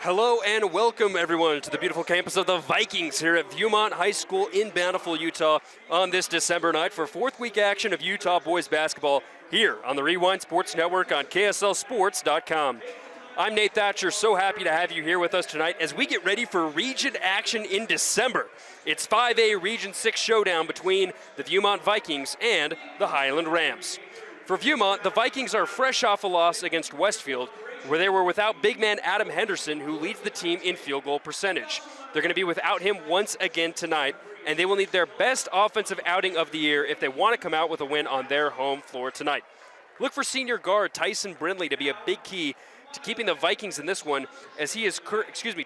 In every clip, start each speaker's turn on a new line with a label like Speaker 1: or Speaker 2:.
Speaker 1: Hello and welcome everyone to the beautiful campus of the Vikings here at Viewmont High School in Bountiful, Utah on this December night for fourth week action of Utah boys basketball here on the Rewind Sports Network on KSLSports.com. I'm Nate Thatcher, so happy to have you here with us tonight as we get ready for region action in December. It's 5A Region 6 showdown between the Viewmont Vikings and the Highland Rams. For Viewmont, the Vikings are fresh off a loss against Westfield, where they were without big man Adam Henderson, who leads the team in field goal percentage. They're going to be without him once again tonight, and they will need their best offensive outing of the year if they want to come out with a win on their home floor tonight. Look for senior guard Tyson Brindley to be a big key to keeping the Vikings in this one, as he is,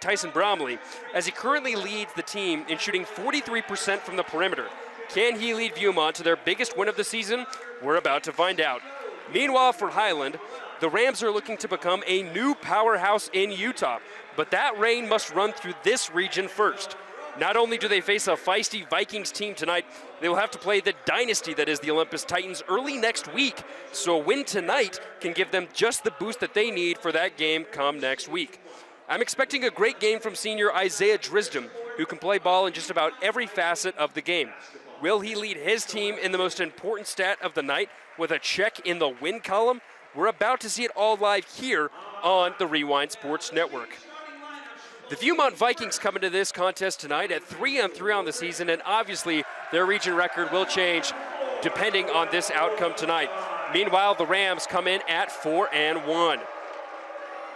Speaker 1: Tyson Bromley, as he currently leads the team in shooting 43% from the perimeter. Can he lead Viewmont to their biggest win of the season? We're about to find out. Meanwhile, for Highland, the Rams are looking to become a new powerhouse in Utah, but that reign must run through this region first. Not only do they face a feisty Vikings team tonight, they will have to play the dynasty that is the Olympus Titans early next week, so a win tonight can give them just the boost that they need for that game come next week. I'm expecting a great game from senior Isaiah Drisdom, who can play ball in just about every facet of the game. Will he lead his team in the most important stat of the night with a check in the win column? We're about to see it all live here on the Rewind Sports Network. The Viewmont Vikings come into this contest tonight at 3-3 on the season, and obviously their region record will change depending on this outcome tonight. Meanwhile, the Rams come in at 4-1.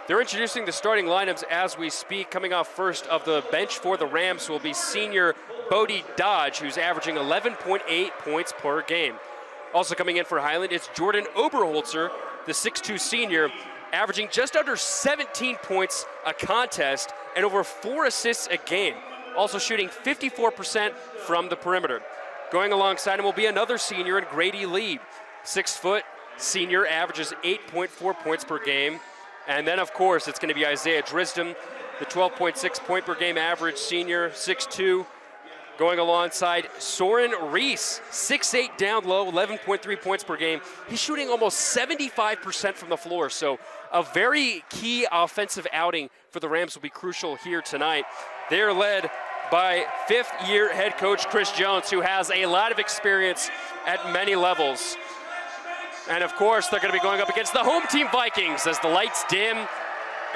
Speaker 1: They're introducing the starting lineups as we speak. Coming off first of the bench for the Rams will be senior Bodie Dodge, who's averaging 11.8 points per game. Also coming in for Highland, it's Jordan Oberholzer, the 6'2 senior, averaging just under 17 points a contest and over 4 assists a game, also shooting 54% from the perimeter. Going alongside him will be another senior in Grady Lee, 6 foot senior, averages 8.4 points per game. And then, of course, it's going to be Isaiah Drisdom, the 12.6 point per game average senior, 6'2", going alongside Soren Reese, 6'8" down low, 11.3 points per game. He's shooting almost 75% from the floor, so a very key offensive outing for the Rams will be crucial here tonight. They're led by fifth-year head coach Chris Jones, who has a lot of experience at many levels. And of course, they're going to be going up against the home team Vikings as the lights dim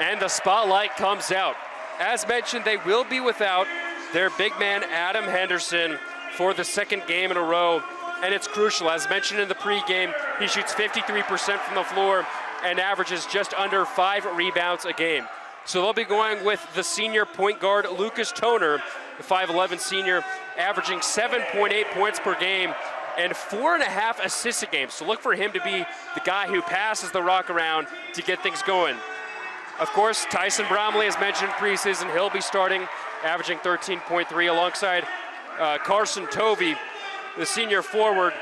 Speaker 1: and the spotlight comes out. As mentioned, they will be without their big man Adam Henderson for the second game in a row, and it's crucial. As mentioned in the pregame, he shoots 53% from the floor and averages just under 5 rebounds a game. So they'll be going with the senior point guard Lucas Toner, the 5'11 senior, averaging 7.8 points per game and 4.5 assists a game. So look for him to be the guy who passes the rock around to get things going. Of course, Tyson Bromley, as mentioned in preseason, he'll be starting, averaging 13.3 alongside Carson Tovey, the senior forward,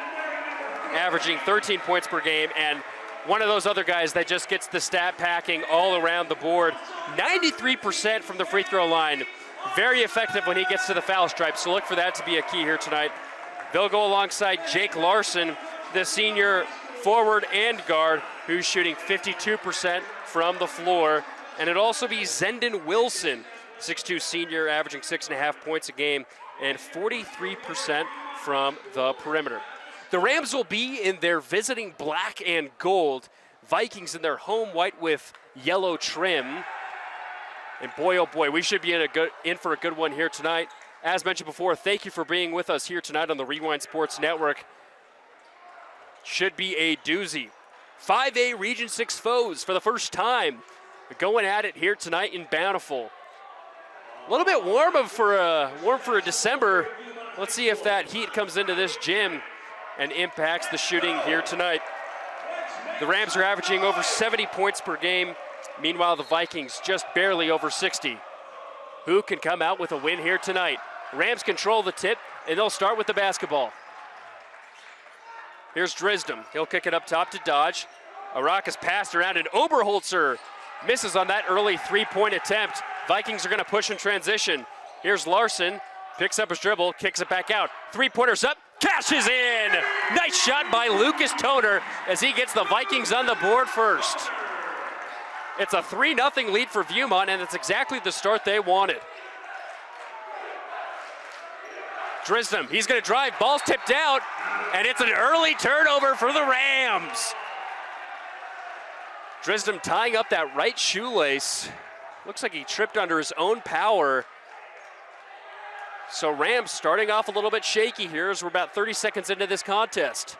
Speaker 1: averaging 13 points per game, and one of those other guys that just gets the stat packing all around the board. 93% from the free throw line. Very effective when he gets to the foul stripe, so look for that to be a key here tonight. They'll go alongside Jake Larson, the senior forward and guard, who's shooting 52% from the floor. And it'll also be Zendon Wilson, 6'2 senior, averaging 6.5 points a game and 43% from the perimeter. The Rams will be in their visiting black and gold, Vikings in their home white with yellow trim. And boy, oh boy, we should be in for a good one here tonight. As mentioned before, thank you for being with us here tonight on the Rewind Sports Network. Should be a doozy. 5A Region 6 foes for the first time going at it here tonight in Bountiful. A little bit warm for a December. Let's see if that heat comes into this gym and impacts the shooting here tonight. The Rams are averaging over 70 points per game. Meanwhile, the Vikings just barely over 60. Who can come out with a win here tonight? Rams control the tip, and they'll start with the basketball. Here's Drisdom. He'll kick it up top to Dodge. A rock is passed around, and Oberholzer misses on that early three-point attempt. Vikings are going to push in transition. Here's Larson. Picks up his dribble, kicks it back out. Three-pointers up, cashes in! Nice shot by Lucas Toner as he gets the Vikings on the board first. It's a 3-0 lead for Viewmont, and it's exactly the start they wanted. Drisdom, he's going to drive, ball's tipped out, and it's an early turnover for the Rams. Drisdom tying up that right shoelace. Looks like he tripped under his own power. So Rams starting off a little bit shaky here as we're about 30 seconds into this contest.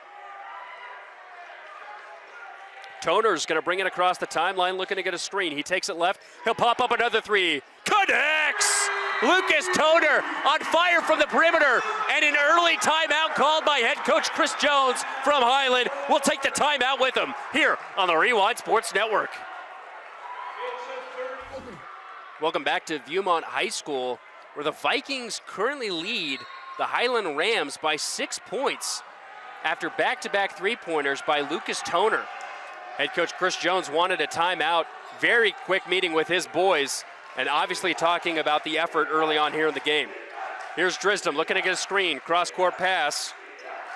Speaker 1: Toner's going to bring it across the timeline, looking to get a screen. He takes it left. He'll pop up another three. Connects! Lucas Toner on fire from the perimeter, and an early timeout called by head coach Chris Jones from Highland. We'll take the timeout with him here on the Rewind Sports Network. Welcome back to Viewmont High School, where the Vikings currently lead the Highland Rams by 6 points after back-to-back three-pointers by Lucas Toner. Head coach Chris Jones wanted a timeout. Very quick meeting with his boys, and obviously talking about the effort early on here in the game. Here's Drisdom looking to get a screen, cross-court pass.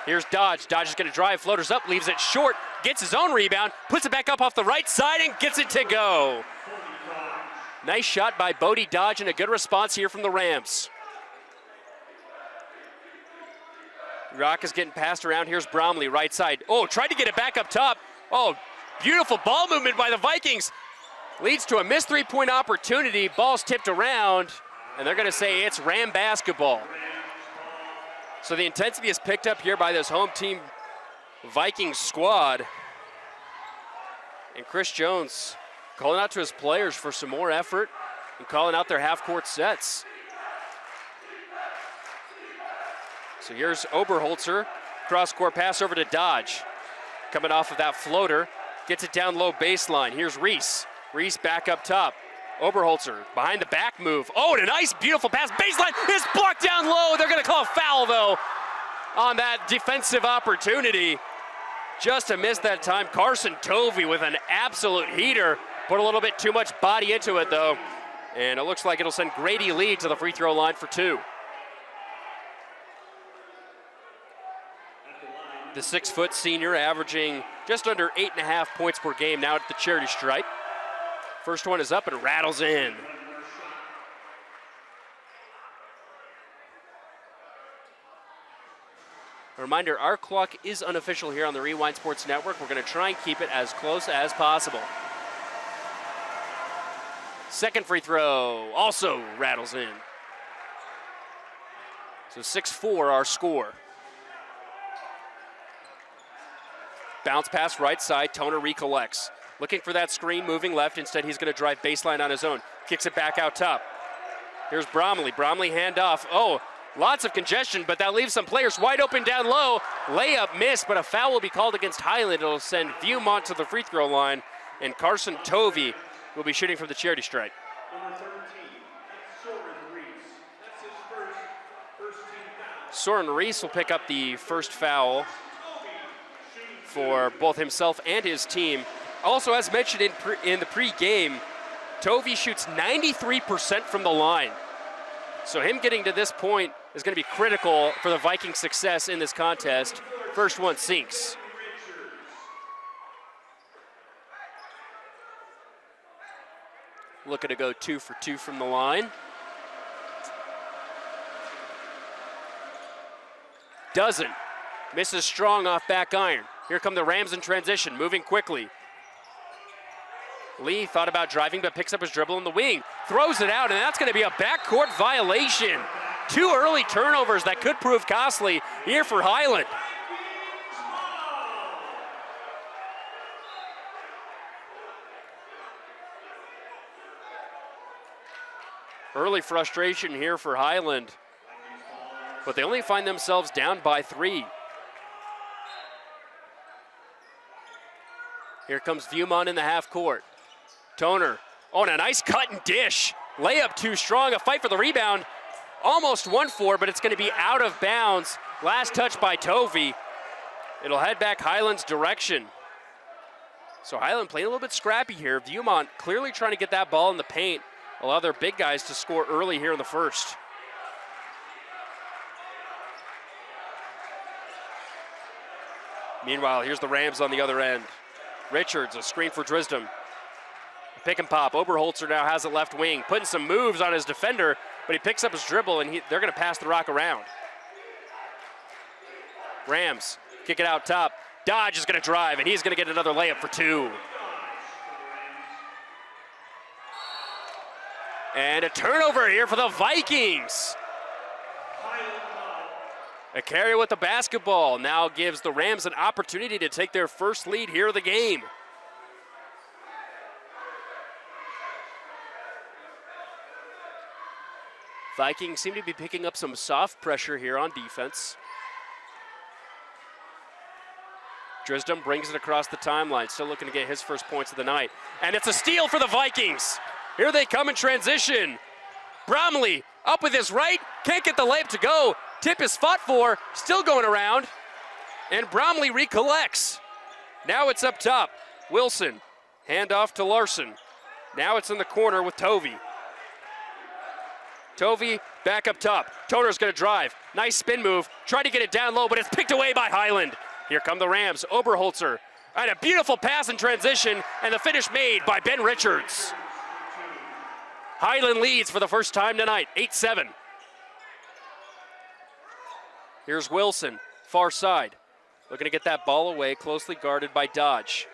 Speaker 1: Here's Dodge. Dodge is going to drive, floaters up, leaves it short, gets his own rebound, puts it back up off the right side, and gets it to go. Nice shot by Bodie Dodge, and a good response here from the Rams. Rock is getting passed around. Here's Bromley, right side. Oh, tried to get it back up top. Oh, beautiful ball movement by the Vikings. Leads to a missed three-point opportunity. Ball's tipped around, and they're going to say it's Ram basketball. So the intensity is picked up here by this home team Vikings squad. And Chris Jones calling out to his players for some more effort and calling out their half-court sets. So here's Oberholzer, cross-court pass over to Dodge. Coming off of that floater, gets it down low baseline. Here's Reese. Reese back up top. Oberholzer behind the back move. Oh, and a nice, beautiful pass. Baseline is blocked down low. They're going to call a foul, though, on that defensive opportunity. Just a miss that time. Carson Tovey with an absolute heater. Put a little bit too much body into it, though. And it looks like it'll send Grady Lee to the free throw line for two. The 6-foot senior averaging just under 8.5 points per game now at the charity stripe. First one is up and rattles in. A reminder, our clock is unofficial here on the Rewind Sports Network. We're going to try and keep it as close as possible. Second free throw also rattles in. So 6-4 our score. Bounce pass right side, Toner recollects. Looking for that screen, moving left. Instead, he's going to drive baseline on his own. Kicks it back out top. Here's Bromley. Bromley handoff. Oh, lots of congestion, but that leaves some players wide open down low. Layup missed, but a foul will be called against Highland. It'll send Viewmont to the free throw line, and Carson Tovey will be shooting from the charity stripe.
Speaker 2: Number 13, that's Soren Reese. That's his first team foul.
Speaker 1: Soren Reese will pick up the first foul for both himself and his team. Also, as mentioned in the pre-game, Tovey shoots 93% from the line. So him getting to this point is going to be critical for the Vikings' success in this contest. First one sinks. Looking to go 2 for 2 from the line. Doesn't. Misses strong off back iron. Here come the Rams in transition, moving quickly. Lee thought about driving, but picks up his dribble in the wing. Throws it out, and that's going to be a backcourt violation. 2 early turnovers that could prove costly here for Highland. Early frustration here for Highland, but they only find themselves down by 3. Here comes Viewmont in the half court. Toner, oh, and a nice cut and dish. Layup too strong, a fight for the rebound. Almost 1-4, but it's going to be out of bounds. Last touch by Tovey. It'll head back Highland's direction. So Highland playing a little bit scrappy here. Viewmont clearly trying to get that ball in the paint. Allow their big guys to score early here in the first. Meanwhile, here's the Rams on the other end. Richards, a screen for Drisdom. Pick and pop. Oberholzer now has it left wing, putting some moves on his defender, but he picks up his dribble, and they're going to pass the rock around. Rams kick it out top. Dodge is going to drive, and he's going to get another layup for 2. And a turnover here for the Vikings. A carry with the basketball now gives the Rams an opportunity to take their first lead here of the game. Vikings seem to be picking up some soft pressure here on defense. Drisdom brings it across the timeline, still looking to get his first points of the night. And it's a steal for the Vikings. Here they come in transition. Bromley up with his right, can't get the layup to go. Tip is fought for, still going around. And Bromley recollects. Now it's up top. Wilson, handoff to Larson. Now it's in the corner with Tovey. Tovey back up top. Toner's gonna drive. Nice spin move. Tried to get it down low, but it's picked away by Highland. Here come the Rams. Oberholzer. And a beautiful pass in transition, and the finish made by Ben Richards. Highland leads for the first time tonight, 8-7. Here's Wilson, far side. Looking to get that ball away, closely guarded by Dodge.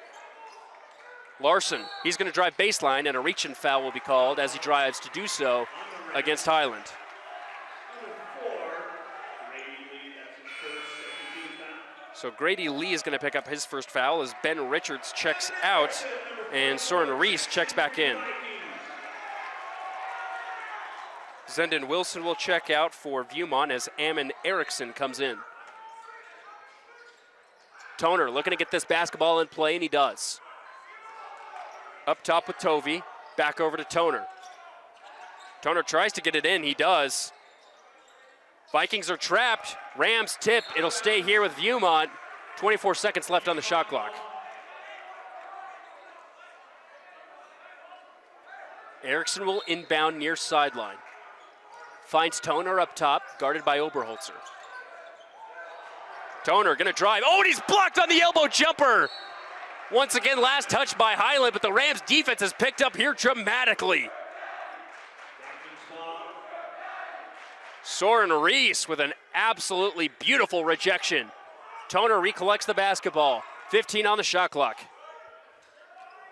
Speaker 1: Larson, he's gonna drive baseline, and a reach and foul will be called as he drives to do so against Highland. So Grady Lee is gonna pick up his first foul as Ben Richards checks out, and Soren Reese checks back in. Zendon Wilson will check out for Viewmont as Ammon Erickson comes in. Toner looking to get this basketball in play, and he does. Up top with Tovey, back over to Toner. Toner tries to get it in, he does. Vikings are trapped, Rams tip, it'll stay here with Viewmont. 24 seconds left on the shot clock. Erickson will inbound near sideline. Finds Toner up top, guarded by Oberholzer. Toner gonna drive, oh, and he's blocked on the elbow jumper! Once again, last touch by Highland, but the Rams defense has picked up here dramatically. Soren Reese with an absolutely beautiful rejection. Toner recollects the basketball. 15 on the shot clock.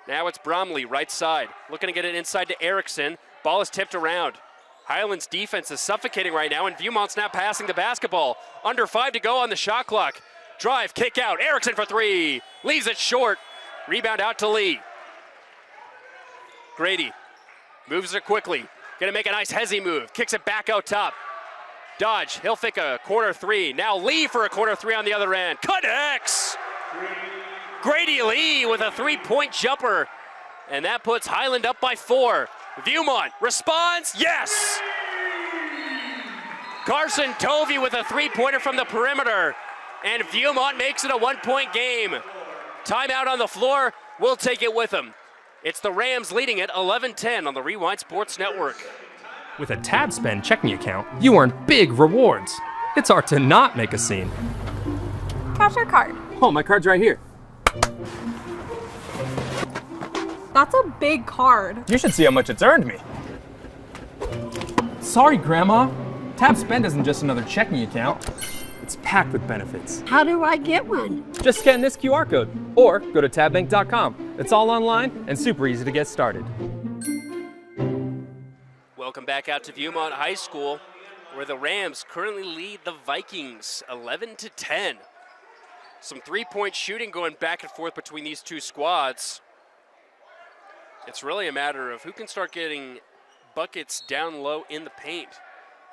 Speaker 1: Now it's Bromley, right side. Looking to get it inside to Erickson. Ball is tipped around. Highland's defense is suffocating right now, and Viewmont's now passing the basketball. Under 5 to go on the shot clock. Drive, kick out. Erickson for 3. Leaves it short. Rebound out to Lee. Grady moves it quickly. Gonna make a nice hezzy move. Kicks it back out top. Dodge, he'll fake a corner 3. Now Lee for a corner 3 on the other end. Connects! Grady Lee with a 3-point jumper. And that puts Highland up by 4. Viewmont responds, yes! Carson Tovey with a 3-pointer from the perimeter. And Viewmont makes it a 1-point game. Timeout on the floor, we'll take it with them. It's the Rams leading it 11-10 on the Rewind Sports Network.
Speaker 3: With a Tab Spend checking account, you earn big rewards. It's hard to not make a scene.
Speaker 4: Cash or card?
Speaker 3: Oh, my card's right here.
Speaker 4: That's a big card.
Speaker 3: You should see how much it's earned me. Sorry, Grandma. Tab Spend isn't just another checking account. It's packed with benefits.
Speaker 5: How do I get one?
Speaker 3: Just scan this QR code or go to tabbank.com. It's all online and super easy to get started.
Speaker 1: Welcome back out to Viewmont High School, where the Rams currently lead the Vikings 11-10. Some 3-point shooting going back and forth between these two squads. It's really a matter of who can start getting buckets down low in the paint.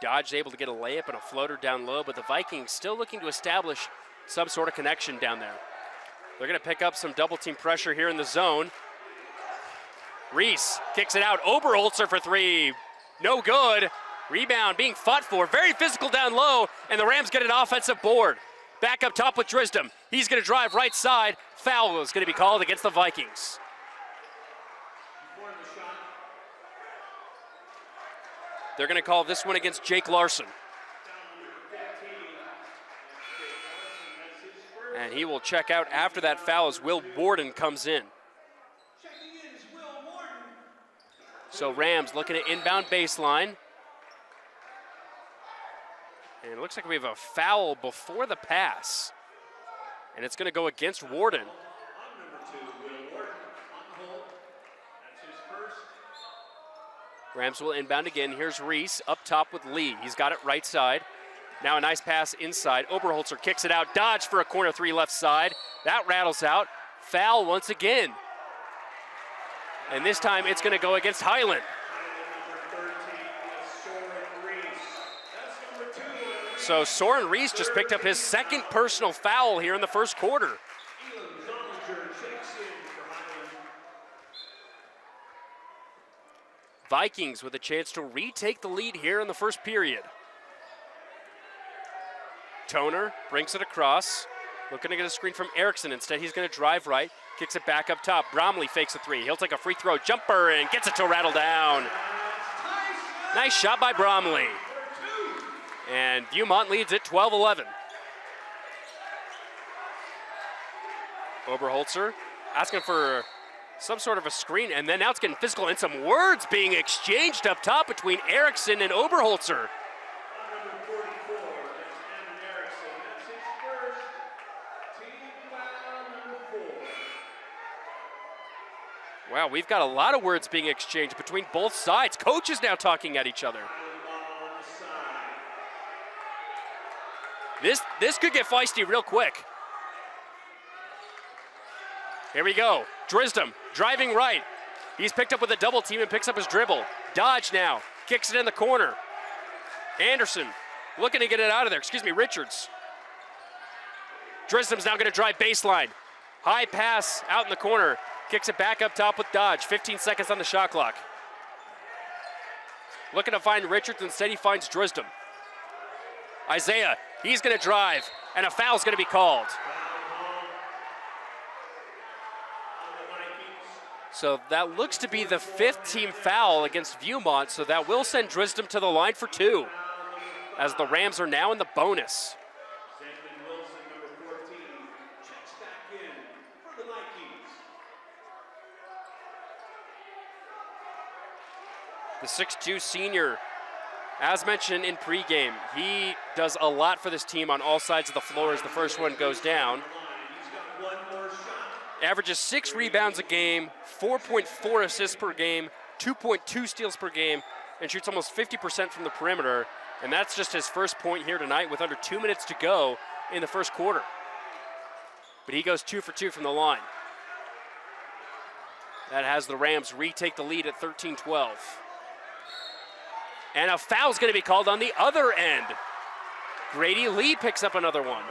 Speaker 1: Dodge able to get a layup and a floater down low, but the Vikings still looking to establish some sort of connection down there. They're going to pick up some double team pressure here in the zone. Reese kicks it out. Oberholzer for 3. No good. Rebound being fought for. Very physical down low, and the Rams get an offensive board. Back up top with Drisdom. He's going to drive right side. Foul is going to be called against the Vikings. They're going to call this one against Jake Larson. And he will check out after that foul as Will Warden comes in. So Rams looking at inbound baseline. And it looks like we have a foul before the pass. And it's going to go against Warden. Rams will inbound again. Here's Reese up top with Lee. He's got it right side. Now a nice pass inside. Oberholzer kicks it out. Dodge for a corner three left side. That rattles out. Foul once again. And this time it's going to go against Highland. So Soren Reese just picked up his second personal foul here in the first quarter. Vikings with a chance to retake the lead here in the first period. Toner brings it across. Looking to get a screen from Erickson. Instead, he's going to drive right. Kicks it back up top. Bromley fakes a three. He'll take a free throw jumper and gets it to rattle down. Nice shot by Bromley. And Viewmont leads it 12-11. Oberholzer asking for some sort of a screen, and then now it's getting physical, and some words being exchanged up top between Erickson and Oberholzer. Wow, we've got a lot of words being exchanged between both sides. Coaches now talking at each other. This could get feisty real quick. Here we go. Drisdom driving right. He's picked up with a double team and picks up his dribble. Dodge now. Kicks it in the corner. Anderson looking to get it out of there. Excuse me, Richards. Drisdom's now going to drive baseline. High pass out in the corner. Kicks it back up top with Dodge. 15 seconds on the shot clock. Looking to find Richards. Instead, he finds Drisdom. Isaiah, he's going to drive, and a foul's going to be called. So that looks to be the fifth team foul against Viewmont, so that will send Drisdom to the line for two, as the Rams are now in the bonus. The 6'2 senior, as mentioned in pregame, he does a lot for this team on all sides of the floor as the first one goes down. Averages 6 rebounds a game, 4.4 assists per game, 2.2 steals per game, and shoots almost 50% from the perimeter. And that's just his first point here tonight with under 2 minutes to go in the first quarter. But he goes 2 for 2 from the line. That has the Rams retake the lead at 13-12. And a foul's going to be called on the other end. Grady Lee picks up another one.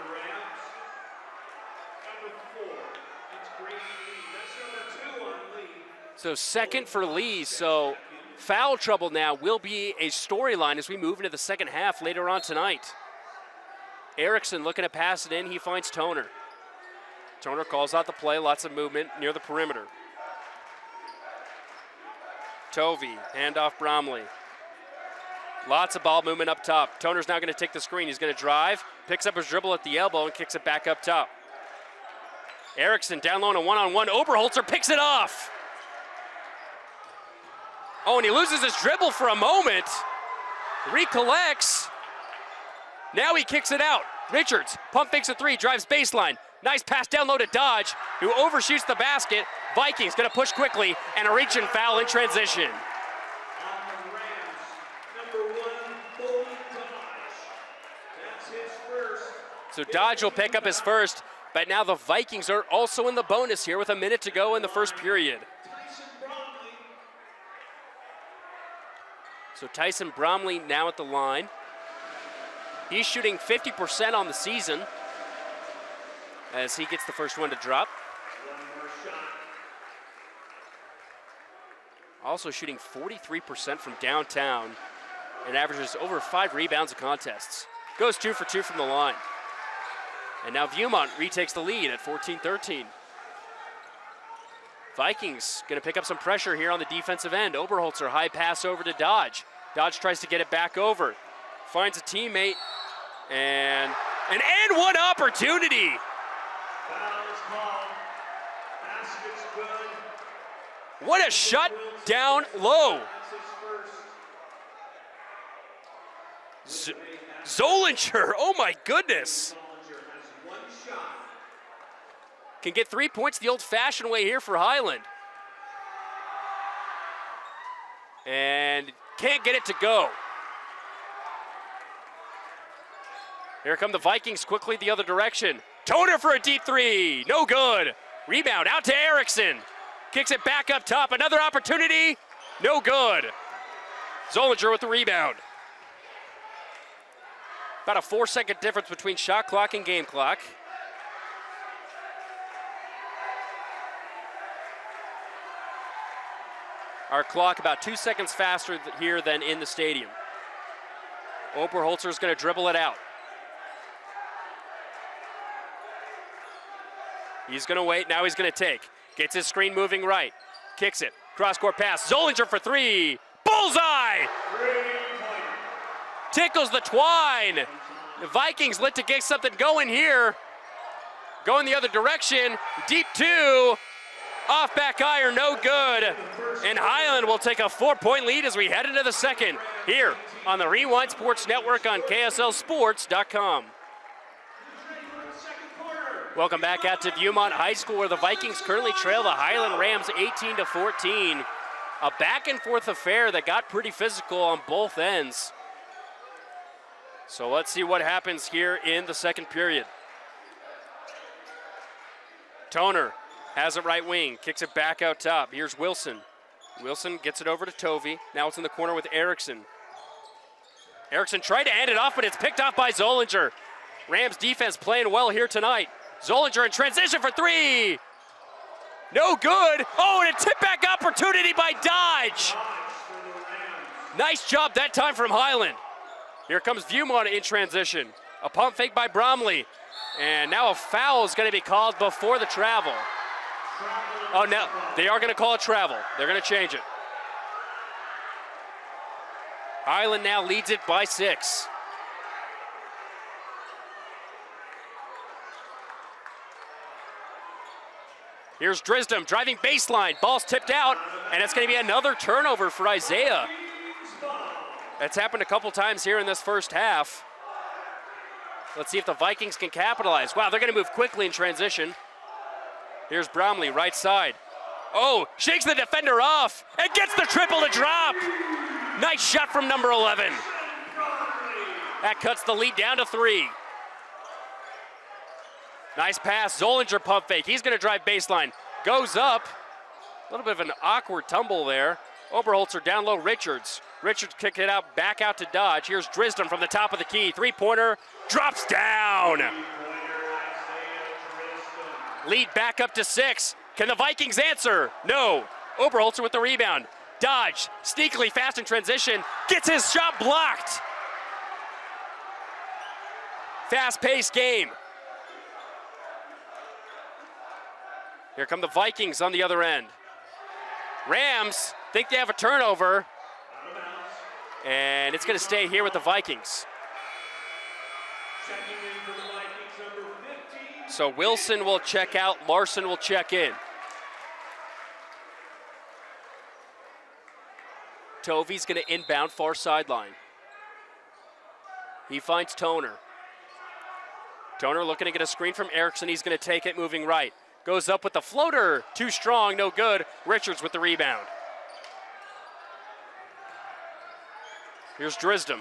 Speaker 1: So second for Lee, so foul trouble now will be a storyline as we move into the second half later on tonight. Erickson looking to pass it in, he finds Toner. Toner calls out the play, lots of movement near the perimeter. Tovey, handoff Bromley. Lots of ball movement up top. Toner's now going to take the screen. He's going to drive, picks up his dribble at the elbow, and kicks it back up top. Erickson down low in a one-on-one. Oberholzer picks it off. Oh, and he loses his dribble for a moment. Recollects. Now he kicks it out. Richards, pump fakes a three, drives baseline. Nice pass down low to Dodge, who overshoots the basket. Vikings going to push quickly, and a reach and foul in transition. So Dodge will pick up his first, but now the Vikings are also in the bonus here with a minute to go in the first period. So Tyson Bromley now at the line. He's shooting 50% on the season as he gets the first one to drop. Also shooting 43% from downtown and averages over 5 rebounds a contests. Goes 2 for 2 from the line. And now Viewmont retakes the lead at 14-13. Vikings going to pick up some pressure here on the defensive end. Oberholzer, high pass over to Dodge. Dodge tries to get it back over. Finds a teammate. And an and one opportunity. What a shot down low. Zollinger, oh my goodness. Can get 3 points the old-fashioned way here for Highland. And can't get it to go. Here come the Vikings quickly the other direction. Toner for a deep three, no good. Rebound out to Erickson. Kicks it back up top, another opportunity, no good. Zollinger with the rebound. About a 4-second difference between shot clock and game clock. Our clock about 2 seconds faster here than in the stadium. Oberholzer's going to dribble it out. He's going to wait, now he's going to take. Gets his screen moving right. Kicks it, cross-court pass. Zollinger for three, bullseye! Tickles the twine. The Vikings lit to get something going here. Going the other direction, deep two. Off back iron, no good. And Highland will take a 4-point lead as we head into the second here on the Rewind Sports Network on KSLSports.com. Welcome back out to Viewmont High School, where the Vikings currently trail the Highland Rams 18-14. A back and forth affair that got pretty physical on both ends. So let's see what happens here in the second period. Toner has it right wing, kicks it back out top. Here's Wilson. Wilson gets it over to Tovey. Now it's in the corner with Erickson. Erickson tried to hand it off, but it's picked off by Zollinger. Rams defense playing well here tonight. Zollinger in transition for three. No good. Oh, and a tip back opportunity by Dodge. Nice job that time from Highland. Here comes Viewmont in transition. A pump fake by Bromley. And now a foul is going to be called before the travel. Oh, no, they are going to call it travel. They're going to change it. Highland now leads it by 6. Here's Drisdom driving baseline. Ball's tipped out, and it's going to be another turnover for Isaiah. That's happened a couple times here in this first half. Let's see if the Vikings can capitalize. Wow, they're going to move quickly in transition. Here's Bromley, right side. Oh, shakes the defender off and gets the triple to drop. Nice shot from number 11. That cuts the lead down to 3. Nice pass, Zollinger pump fake. He's going to drive baseline. Goes up. A little bit of an awkward tumble there. Oberholzer down low, Richards. Richards kicked it out, back out to Dodge. Here's Drisdom from the top of the key. Three-pointer, drops down. Lead back up to 6. Can the Vikings answer? No. Oberholzer with the rebound. Dodge, sneakily fast in transition, gets his shot blocked. Fast-paced game. Here come the Vikings on the other end. Rams think they have a turnover, and it's going to stay here with the Vikings. So Wilson will check out, Larson will check in. Tovey's going to inbound far sideline. He finds Toner. Toner looking to get a screen from Erickson. He's going to take it moving right. Goes up with the floater. Too strong, no good. Richards with the rebound. Here's Drisdom.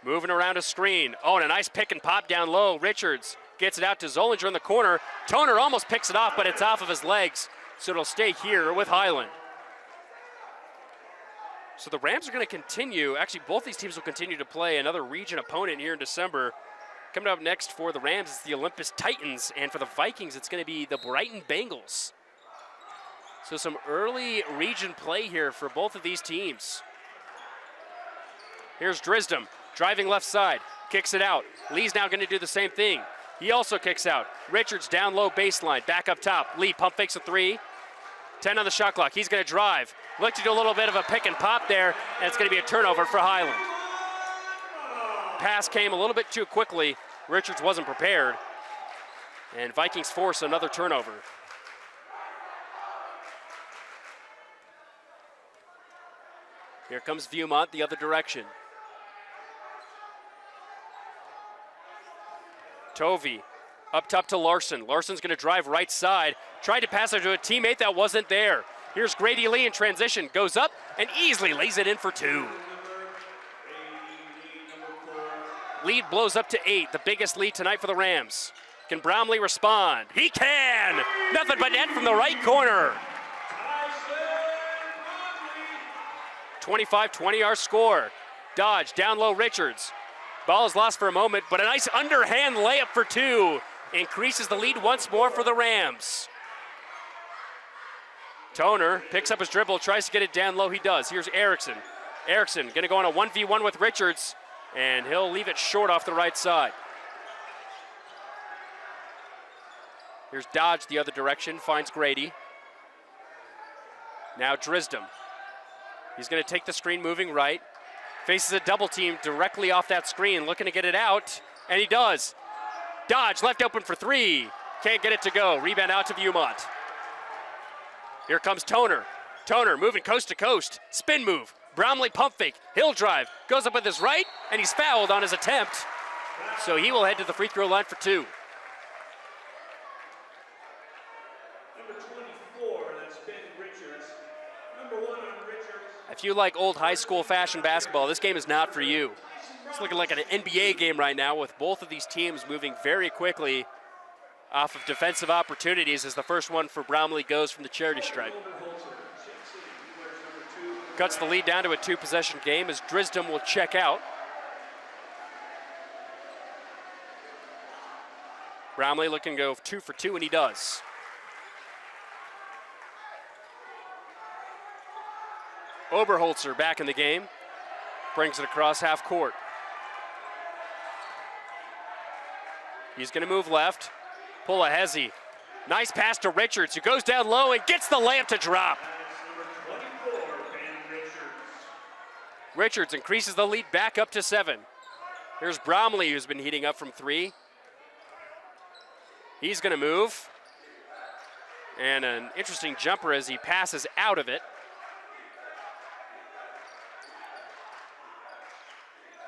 Speaker 1: Moving around a screen. Oh, and a nice pick and pop down low. Richards gets it out to Zollinger in the corner. Toner almost picks it off, but it's off of his legs. So it'll stay here with Highland. So the Rams are going to continue. Actually, both these teams will continue to play another region opponent here in December. Coming up next for the Rams, it's the Olympus Titans. And for the Vikings, it's going to be the Brighton Bengals. So some early region play here for both of these teams. Here's Drisdom, driving left side, kicks it out. Lee's now going to do the same thing. He also kicks out. Richards down low baseline, back up top. Lee pump fakes a 3. 10 on the shot clock. He's going to drive. Looked to do a little bit of a pick and pop there, and it's going to be a turnover for Highland. Pass came a little bit too quickly. Richards wasn't prepared, and Vikings force another turnover. Here comes Viewmont the other direction. Tovey up top to Larson. Larson's going to drive right side. Tried to pass it to a teammate that wasn't there. Here's Grady Lee in transition. Goes up and easily lays it in for 2. Lead blows up to 8, the biggest lead tonight for the Rams. Can Bromley respond? He can! Nothing but net from the right corner. 25-20 our score. Dodge, down low Richards. Ball is lost for a moment, but a nice underhand layup for 2. Increases the lead once more for the Rams. Toner picks up his dribble, tries to get it down low. He does. Here's Erickson. Erickson going to go on a 1v1 with Richards, and he'll leave it short off the right side. Here's Dodge the other direction, finds Grady. Now Drisdom. He's going to take the screen moving right. Faces a double team directly off that screen, looking to get it out, and he does. Dodge left open for 3. Can't get it to go. Rebound out to Viewmont. Here comes Toner. Toner moving coast to coast. Spin move. Bromley pump fake. He'll drive. Goes up with his right, and he's fouled on his attempt. So he will head to the free throw line for 2.
Speaker 2: Number 24, that's Ben Richards. Number 1 on Richards.
Speaker 1: If you like old high school fashion basketball, this game is not for you. It's looking like an NBA game right now with both of these teams moving very quickly off of defensive opportunities as the first one for Bromley goes from the charity stripe. Cuts the lead down to a 2-possession game as Drisdom will check out. Bromley looking to go 2 for 2, and he does. Oberholzer back in the game. Brings it across half court. He's going to move left. Pull a Hezzy. Nice pass to Richards, who goes down low and gets the layup to drop. Richards increases the lead back up to 7. Here's Bromley, who's been heating up from 3. He's going to move. And an interesting jumper as he passes out of it.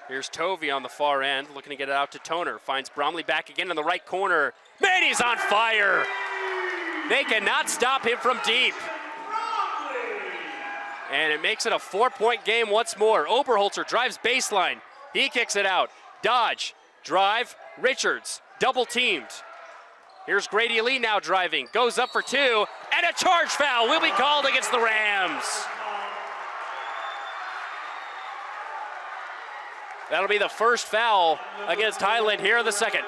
Speaker 1: Here's Tovey on the far end, looking to get it out to Toner. Finds Bromley back again in the right corner. Man, he's on fire! They cannot stop him from deep. And it makes it a 4-point game once more. Oberholzer drives baseline. He kicks it out. Dodge, drive, Richards, double teamed. Here's Grady Lee now driving. Goes up for 2, and a charge foul will be called against the Rams. That'll be the first foul against Highland here in the second.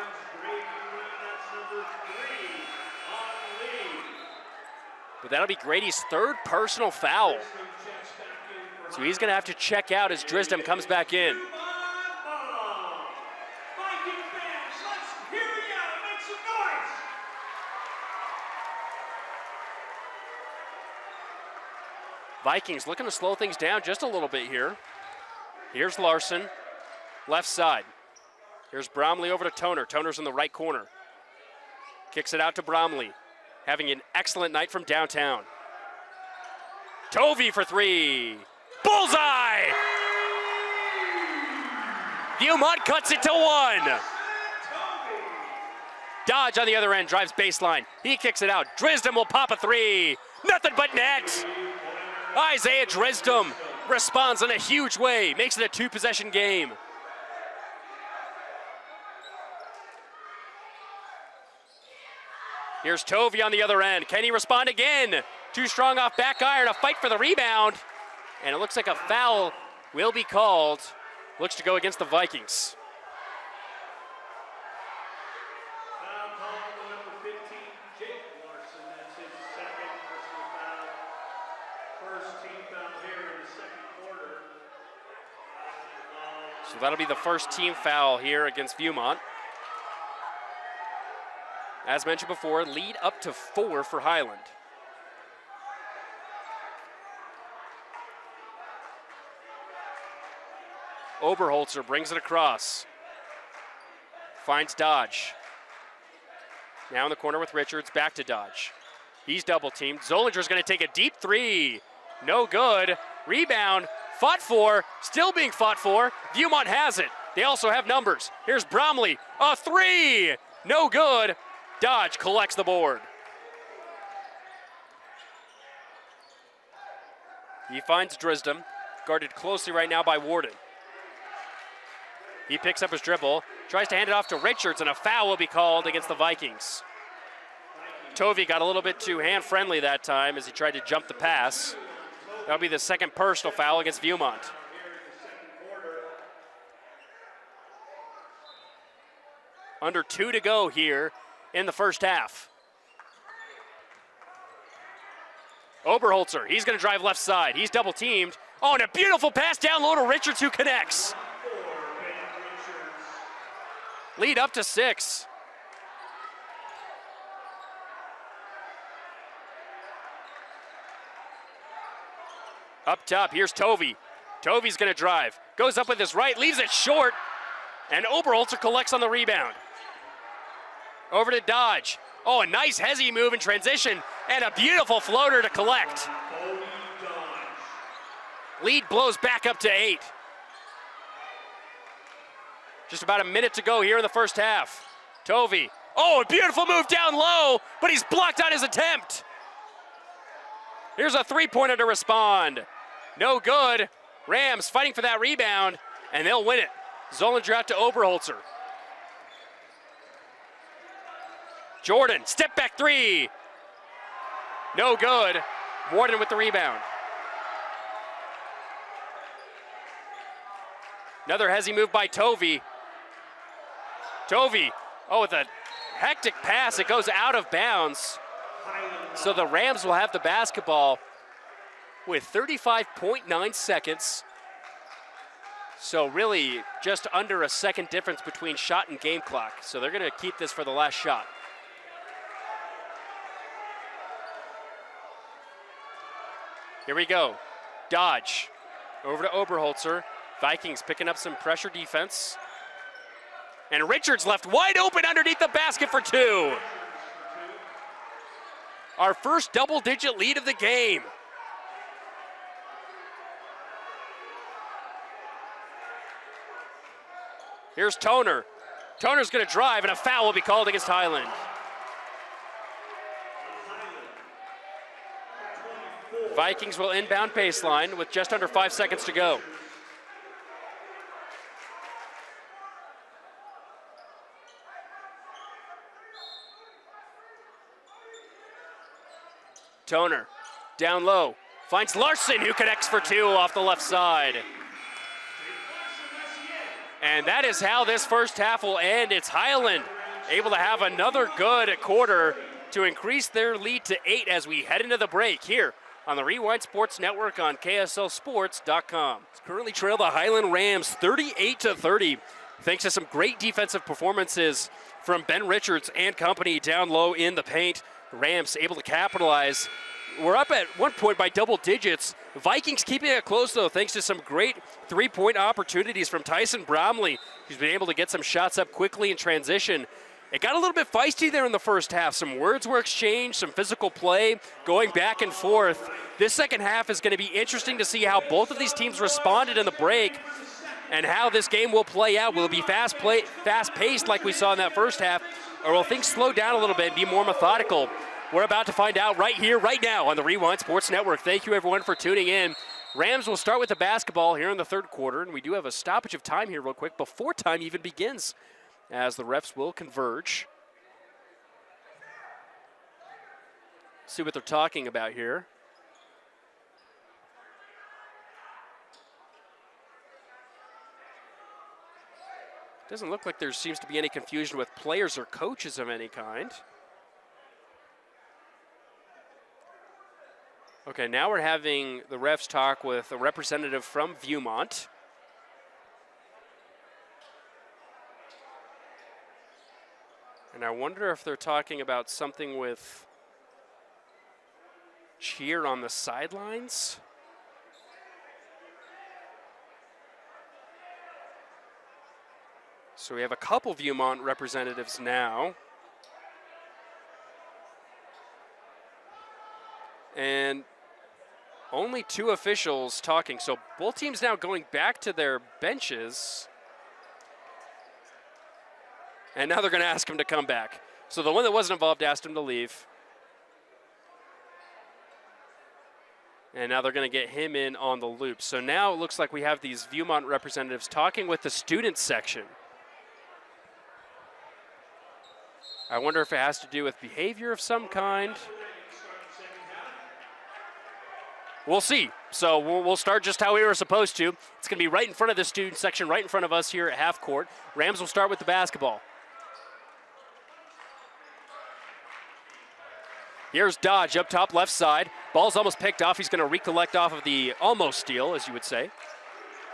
Speaker 1: But that'll be Grady's 3rd personal foul. So he's going to have to check out as Drisdom comes back in. Vikings looking to slow things down just a little bit here. Here's Larson. Left side. Here's Bromley over to Toner. Toner's in the right corner. Kicks it out to Bromley. Having an excellent night from downtown. Tovey for 3. Bullseye! Viewmont cuts it to 1. Dodge on the other end, drives baseline. He kicks it out. Drisdom will pop a 3. Nothing but net. Isaiah Drisdom responds in a huge way. Makes it a 2-possession game. Here's Tovey on the other end. Can he respond again? Too strong off back iron, a fight for the rebound. And it looks like a foul will be called. Looks to go against the Vikings.
Speaker 2: Foul call on number 15, Jake Larson. That's his 2nd personal foul. First team foul here in the 2nd quarter.
Speaker 1: So that'll be the first team foul here against Viewmont. As mentioned before, lead up to 4 for Highland. Oberholzer brings it across. Finds Dodge. Now in the corner with Richards, back to Dodge. He's double teamed. Zollinger's going to take a deep 3. No good. Rebound Fought for, still being fought for. Viewmont has it. They also have numbers. Here's Bromley, a three, no good. Dodge collects the board. He finds Drisdom, guarded closely right now by Warden. He picks up his dribble, tries to hand it off to Richards, and a foul will be called against the Vikings. Tovey got a little bit too hand-friendly that time as he tried to jump the pass. That'll be the second personal foul against Viewmont. Under 2 to go here in the first half. Oberholzer, he's going to drive left side. He's double teamed. Oh, and a beautiful pass down low to Richards, who connects. Lead up to 6. Up top, here's Tovey. Tovey's going to drive. Goes up with his right, leaves it short, and Oberholzer collects on the rebound. Over to Dodge. Oh, a nice hezzy move in transition, and a beautiful floater to collect. Lead blows back up to 8. Just about a minute to go here in the first half. Tovey. Oh, a beautiful move down low, but he's blocked on his attempt. Here's a three-pointer to respond. No good. Rams fighting for that rebound, and they'll win it. Zollinger out to Oberholzer. Jordan, step back three. No good. Warden with the rebound. Another hezzy move by Tovey. Tovey, oh, with a hectic pass, it goes out of bounds. So the Rams will have the basketball with 35.9 seconds. So really just under a second difference between shot and game clock. So they're gonna keep this for the last shot. Here we go. Dodge over to Oberholzer. Vikings picking up some pressure defense. And Richards left wide open underneath the basket for 2. Our first double-digit lead of the game. Here's Toner. Toner's gonna drive, and a foul will be called against Highland. Vikings will inbound baseline with just under 5 seconds to go. Toner, down low, finds Larson, who connects for 2 off the left side. And that is how this first half will end. It's Highland able to have another good quarter to increase their lead to 8 as we head into the break here on the Rewind Sports Network on KSLSports.com. It's currently trail the Highland Rams 38-30, thanks to some great defensive performances from Ben Richards and company down low in the paint. Rams able to capitalize. We're up at one point by double digits. Vikings keeping it close, though, thanks to some great three-point opportunities from Tyson Bromley, who's been able to get some shots up quickly in transition. It got a little bit feisty there in the first half. Some words were exchanged, some physical play going back and forth. This second half is going to be interesting to see how both of these teams responded in the break and how this game will play out. Will it be fast-paced like we saw in that first half, or will things slow down a little bit and be more methodical? We're about to find out right here, right now on the Rewind Sports Network. Thank you, everyone, for tuning in. Rams will start with the basketball here in the third quarter, and we do have a stoppage of time here real quick before time even begins, as the refs will converge. See what they're talking about here. Doesn't look like there seems to be any confusion with players or coaches of any kind. Okay, now we're having the refs talk with a representative from Viewmont. And I wonder if they're talking about something with cheer on the sidelines. So we have a couple Viewmont representatives now. And Only 2 officials talking, so both teams now going back to their benches. And now they're going to ask him to come back. So the one that wasn't involved asked him to leave. And now they're going to get him in on the loop. So now it looks like we have these Viewmont representatives talking with the student section. I wonder if it has to do with behavior of some kind. We'll see. So we'll start just how we were supposed to. It's going to be right in front of the student section, right in front of us here at half court. Rams will start with the basketball. Here's Dodge up top left side. Ball's almost picked off. He's going to recollect off of the almost steal, as you would say.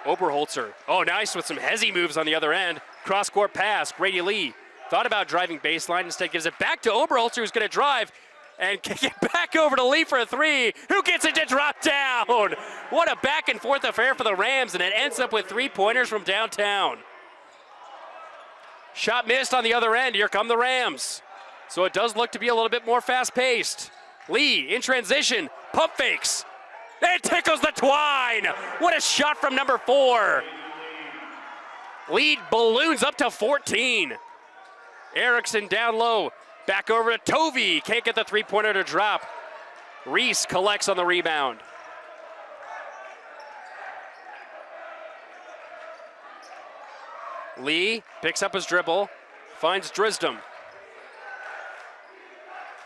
Speaker 1: Oberholzer. Oh, nice with some hezzy moves on the other end. Cross-court pass. Grady Lee thought about driving baseline. Instead gives it back to Oberholzer, who's going to drive and kick it back over to Lee for a 3. Who gets it to drop down? What a back and forth affair for the Rams, and it ends up with 3-pointers from downtown. Shot missed on the other end. Here come the Rams. So it does look to be a little bit more fast-paced. Lee in transition, pump fakes. It tickles the twine. What a shot from number 4. Lead balloons up to 14. Erickson down low, back over to Tovey. Can't get the 3-pointer to drop. Reese collects on the rebound. Lee picks up his dribble, finds Drisdom.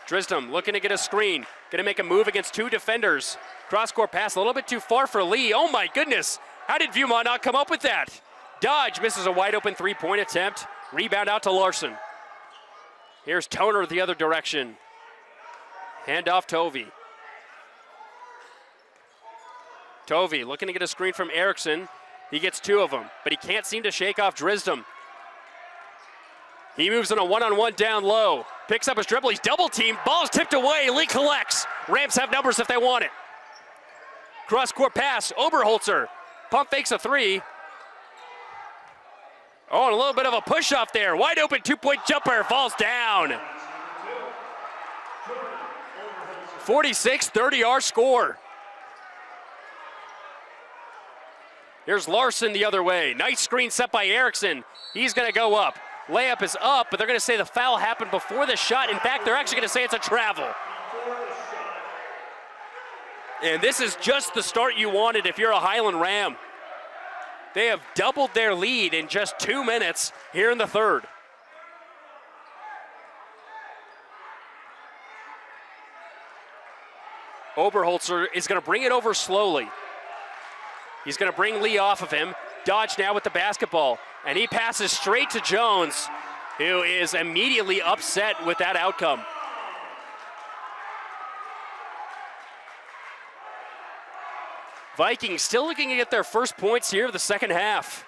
Speaker 1: Drisdom looking to get a screen. Going to make a move against 2 defenders. Cross-court pass a little bit too far for Lee. Oh my goodness. How did Viewmont not come up with that? Dodge misses a wide open 3-point attempt. Rebound out to Larson. Here's Toner the other direction. Hand off Tovey. Tovey looking to get a screen from Erickson. He gets 2 of them, but he can't seem to shake off Drisdom. He moves on a one-on-one down low. Picks up his dribble, he's double teamed, ball's tipped away, Lee collects. Rams have numbers if they want it. Cross-court pass, Oberholzer. Pump fakes a 3. Oh, and a little bit of a push-off there. Wide open 2-point jumper, falls down. 46-30 our score. Here's Larson the other way. Nice screen set by Erickson. He's gonna go up. Layup is up, but they're going to say the foul happened before the shot. In fact, they're actually going to say it's a travel. And this is just the start you wanted if you're a Highland Ram. They have doubled their lead in just 2 minutes here in the third. Oberholzer is going to bring it over slowly. He's going to bring Lee off of him. Dodge now with the basketball. And he passes straight to Jones, who is immediately upset with that outcome. Vikings still looking to get their first points here of the second half.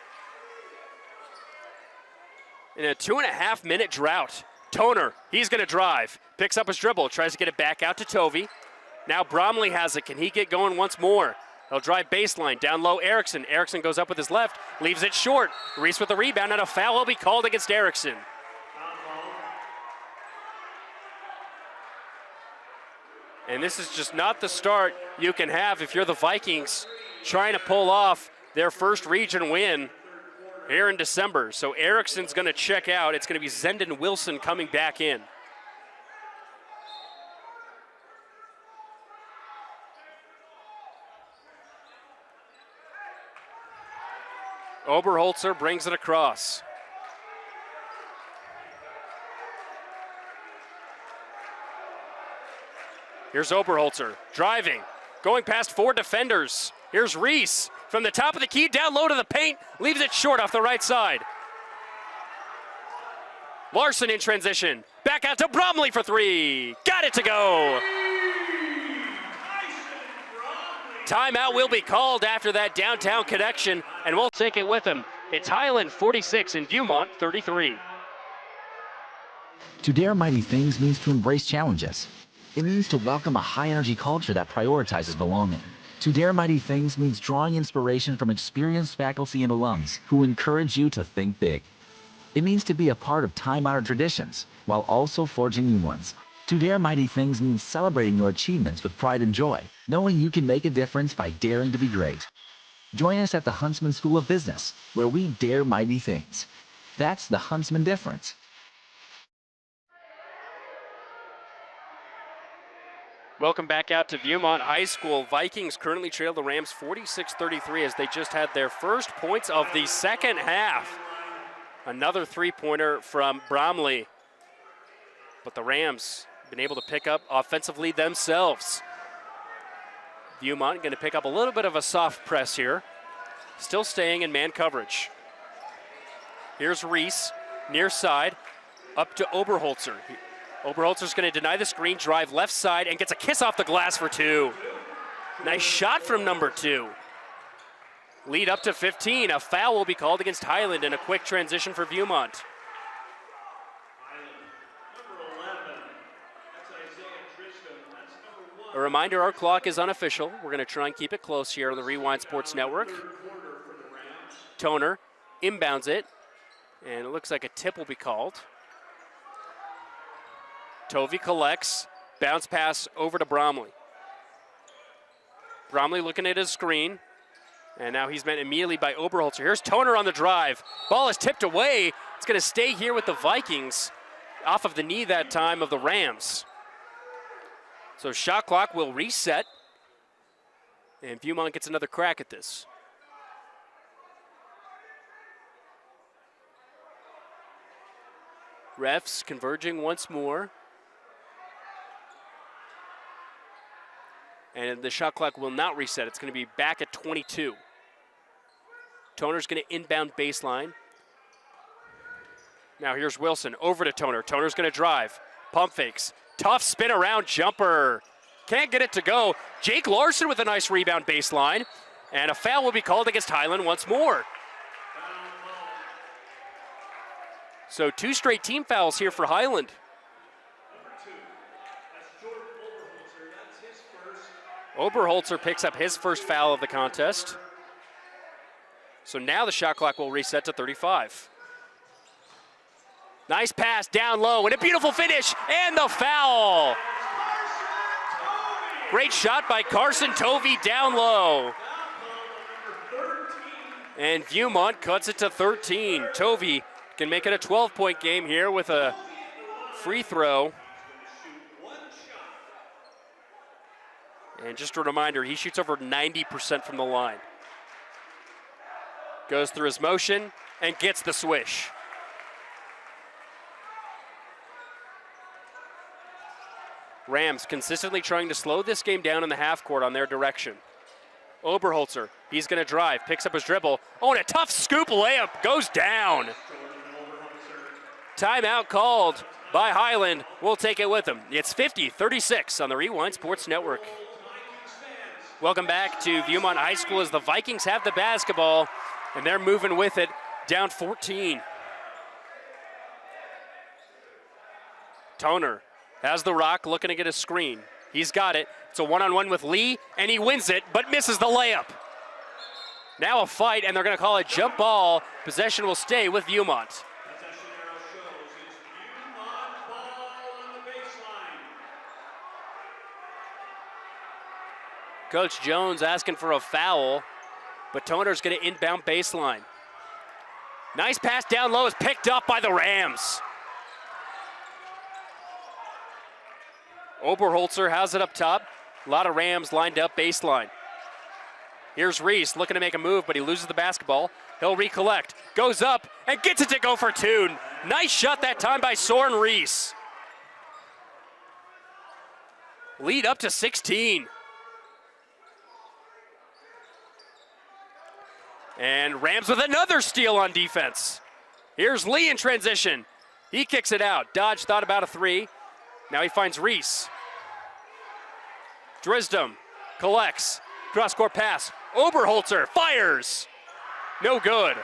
Speaker 1: In a 2.5-minute drought, Toner, he's going to drive. Picks up his dribble, tries to get it back out to Tovey. Now Bromley has it. Can he get going once more? He'll drive baseline, down low Erickson. Erickson goes up with his left, leaves it short. Reese with the rebound, and a foul will be called against Erickson. And this is just not the start you can have if you're the Vikings trying to pull off their first region win here in December. So Erickson's going to check out. It's going to be Zendon Wilson coming back in. Oberholzer brings it across. Here's Oberholzer, driving, going past 4 defenders. Here's Reese, from the top of the key, down low to the paint, leaves it short off the right side. Larson in transition, back out to Bromley for 3. Got it to go. Timeout will be called after that downtown connection, and we'll take it with him. It's Highland 46 and Viewmont 33.
Speaker 5: To dare mighty things means to embrace challenges. It means to welcome a high-energy culture that prioritizes belonging. To dare mighty things means drawing inspiration from experienced faculty and alums who encourage you to think big. It means to be a part of time-honored traditions while also forging new ones. To dare mighty things means celebrating your achievements with pride and joy. knowing you can make a difference by daring to be great. Join us at the Huntsman School of Business, where we dare mighty things. That's the Huntsman difference.
Speaker 1: Welcome back out to Viewmont High School. Vikings currently trail the Rams 46-33 as they just had their first points of the second half. Another three-pointer from Bromley. But the Rams have been able to pick up offensively themselves. Viewmont going to pick up a little bit of a soft press here. Still staying in man coverage. Here's Reese, near side, up to Oberholzer. Oberholzer's going to deny the screen, drive left side, and gets a kiss off the glass for two. Nice shot from number 2. Lead up to 15. A foul will be called against Highland and a quick transition for Viewmont. A reminder, our clock is unofficial. We're going to try and keep it close here on the Rewind Sports Network. Toner inbounds it, and it looks like a tip will be called. Tovey collects, bounce pass over to Bromley. Bromley looking at his screen, and now he's met immediately by Oberholzer. Here's Toner on the drive. Ball is tipped away. It's going to stay here with the Vikings, off of the knee that time of the Rams. So shot clock will reset, and Viewmont gets another crack at this. Refs converging once more. And the shot clock will not reset. It's going to be back at 22. Toner's going to inbound baseline. Now here's Wilson, over to Toner. Toner's going to drive, pump fakes. Tough spin around jumper. Can't get it to go. Jake Larson with a nice rebound baseline. And a foul will be called against Highland once more. So 2 straight team fouls here for Highland. Oberholzer picks up his first foul of the contest. So now the shot clock will reset to 35. Nice pass down low and a beautiful finish and the foul. Great shot by Carson Tovey down low. And Viewmont cuts it to 13. Tovey can make it a 12-point game here with a free throw. And just a reminder, he shoots over 90% from the line. Goes through his motion and gets the swish. Rams consistently trying to slow this game down in the half court on their direction. Oberholzer, he's going to drive, picks up his dribble. Oh, and a tough scoop layup goes down. Timeout called by Highland. We'll take it with them. It's 50-36 on the Rewind Sports Network. Welcome back to Viewmont High School as the Vikings have the basketball, and they're moving with it, down 14. Toner has the rock, looking to get a screen. He's got it. It's a one-on-one with Lee, and he wins it, but misses the layup. Now a fight, and they're going to call a jump ball. Possession will stay with Viewmont. Coach Jones asking for a foul, but Toner's going to inbound baseline. Nice pass down low is picked up by the Rams. Oberholzer has it up top. A lot of Rams lined up baseline. Here's Reese looking to make a move, but he loses the basketball. He'll recollect, goes up, and gets it to go for 2. Nice shot that time by Soren Reese. Lead up to 16. And Rams with another steal on defense. Here's Lee in transition. He kicks it out. Dodge thought about a 3. Now he finds Reese. Drisdom collects. Cross-court pass. Oberholzer fires. No good.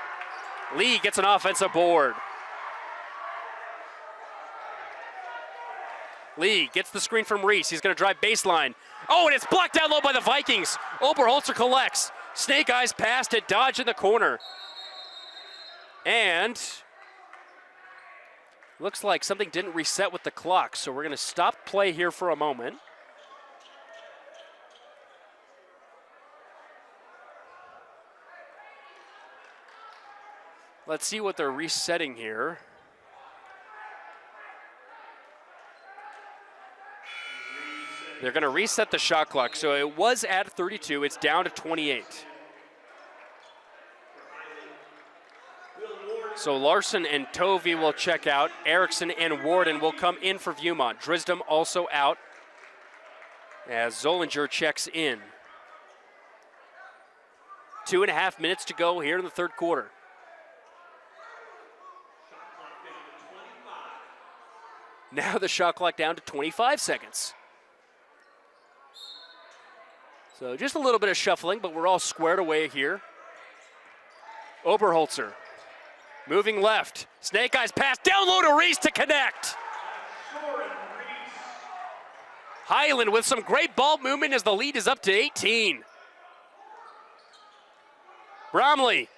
Speaker 1: Lee gets an offensive board. Lee gets the screen from Reese. He's going to drive baseline. Oh, and it's blocked down low by the Vikings. Oberholzer collects. Snake eyes pass to Dodge in the corner. And looks like something didn't reset with the clock, so we're going to stop play here for a moment. Let's see what they're resetting here. They're going to reset the shot clock. So it was at 32. It's down to 28. So Larson and Tovey will check out. Erickson and Warden will come in for Viewmont. Drisdom also out as Zollinger checks in. 2.5 minutes to go here in the third quarter. Now the shot clock down to 25 seconds. So just a little bit of shuffling, but we're all squared away here. Oberholzer moving left. Snake Eyes pass down low to Reese to connect. Highland with some great ball movement as the lead is up to 18. Bromley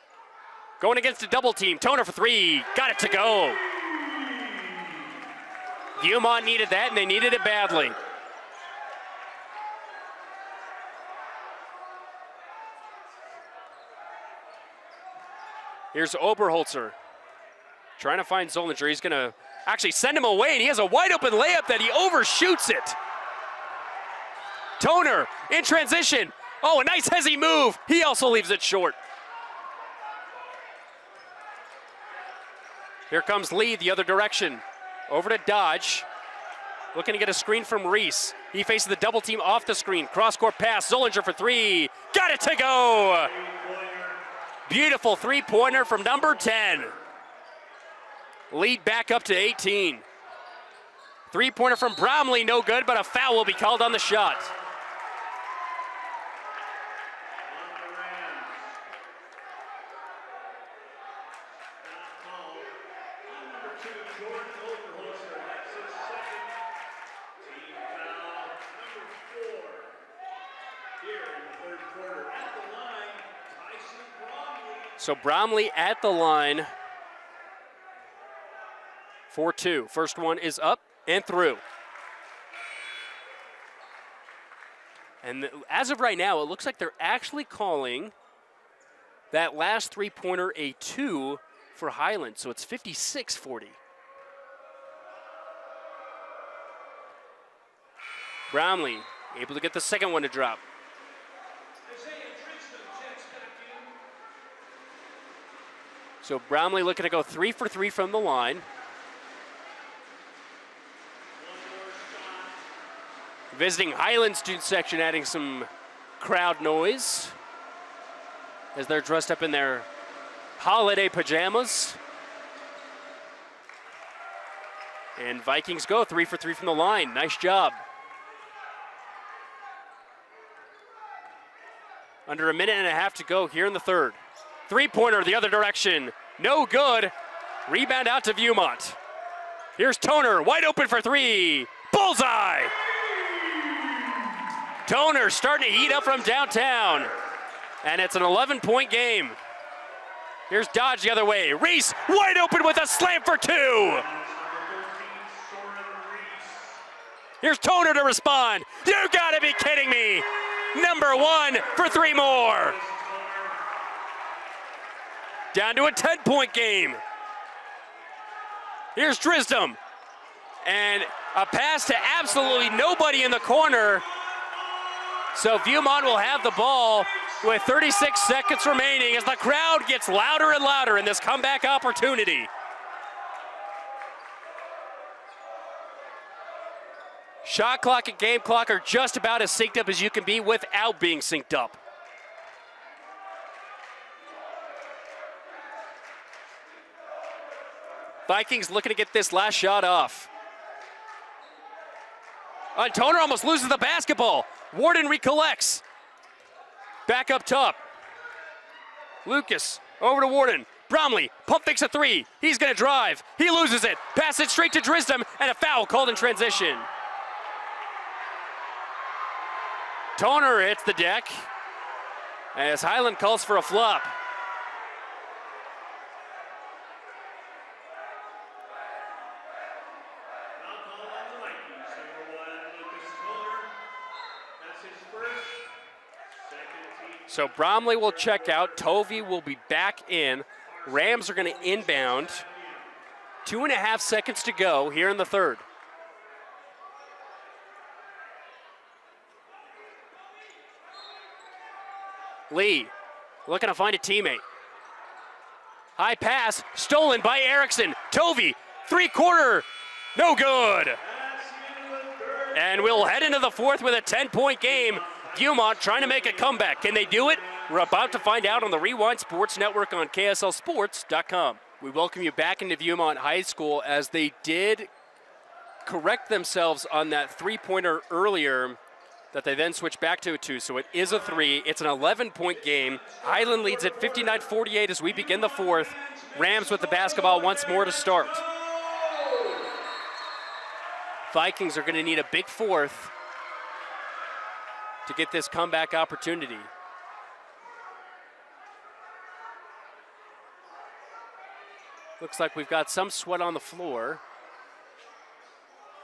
Speaker 1: going against a double team. Toner for three. Got it to go. Viewmont needed that, and they needed it badly. Here's Oberholzer trying to find Zollinger. He's going to actually send him away, and he has a wide open layup that he overshoots it. Toner in transition. Oh, a nice hezzy move. He also leaves it short. Here comes Lee the other direction. Over to Dodge. Looking to get a screen from Reese. He faces the double team off the screen. Cross-court pass. Zollinger for three. Got it to go. Beautiful three-pointer from number 10. Lead back up to 18. Three-pointer from Bromley, no good, but a foul will be called on the shot. So Bromley at the line for two. First one is up and through. And as of right now, it looks like they're actually calling that last three-pointer a 2 for Highland, so it's 56-40. Bromley able to get the second one to drop. So Bromley looking to go 3 for 3 from the line. Visiting Highland student section adding some crowd noise as they're dressed up in their holiday pajamas. And Vikings go 3 for 3 from the line. Nice job. Under a minute and a half to go here in the third. Three-pointer the other direction. No good. Rebound out to Viewmont. Here's Toner, wide open for three. Bullseye! Toner starting to heat up from downtown. And it's an 11-point game. Here's Dodge the other way. Reese wide open with a slam for two. Here's Toner to respond. You gotta be kidding me. Number one for three more. Down to a 10-point game. Here's Drisdom. And a pass to absolutely nobody in the corner. So Viewmont will have the ball with 36 seconds remaining as the crowd gets louder and louder in this comeback opportunity. Shot clock and game clock are just about as synced up as you can be without being synced up. Vikings looking to get this last shot off. Toner almost loses the basketball. Warden recollects. Back up top. Lucas over to Warden. Bromley, pump fakes a three. He's gonna drive. He loses it. Pass it straight to Drisdom, and a foul called in transition. Toner hits the deck as Highland calls for a flop. So Bromley will check out. Tovey will be back in. Rams are going to inbound. 2.5 seconds to go here in the third. Lee looking to find a teammate. High pass, stolen by Erickson. Tovey, three-quarter, no good. And we'll head into the fourth with a 10-point game. Viewmont trying to make a comeback. Can they do it? We're about to find out on the Rewind Sports Network on KSLSports.com. We welcome you back into Viewmont High School as they did correct themselves on that three-pointer earlier that they then switched back to a two. So it is a three. It's an 11-point game. Highland leads at 59-48 as we begin the fourth. Rams with the basketball once more to start. Vikings are going to need a big fourth to get this comeback opportunity. Looks like we've got some sweat on the floor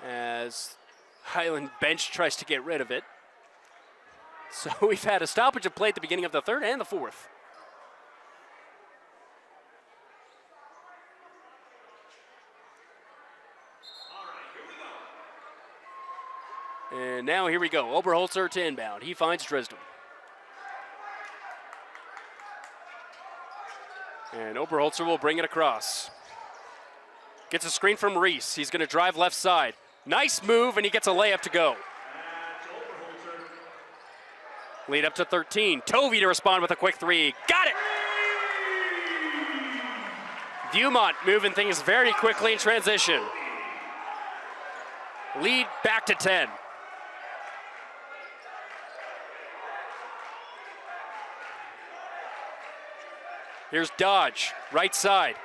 Speaker 1: as Highland bench tries to get rid of it. So we've had a stoppage of play at the beginning of the third and the fourth. And now here we go. Oberholzer to inbound. He finds Drisdom. And Oberholzer will bring it across. Gets a screen from Reese. He's going to drive left side. Nice move, and he gets a layup to go. Lead up to 13. Tovey to respond with a quick three. Got it! Viewmont moving things very quickly in transition. Lead back to 10. Here's Dodge, right side.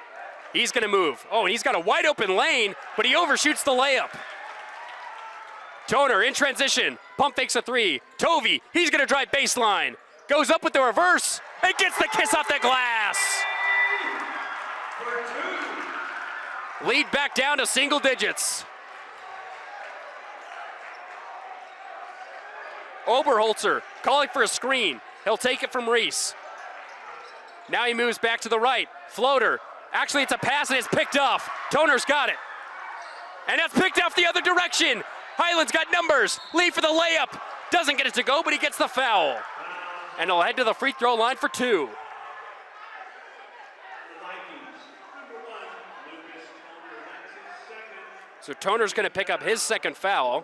Speaker 1: He's going to move. Oh, and he's got a wide open lane, but he overshoots the layup. Toner in transition. Pump fakes a three. Tovey, he's going to drive baseline. Goes up with the reverse and gets the kiss off the glass. Lead back down to single digits. Oberholzer calling for a screen. He'll take it from Reese. Now he moves back to the right. Floater. Actually, it's a pass and it's picked off. Toner's got it. And that's picked off the other direction. Highland's got numbers. Lee for the layup. Doesn't get it to go, but he gets the foul. And he'll head to the free throw line for two. So Toner's going to pick up his second foul.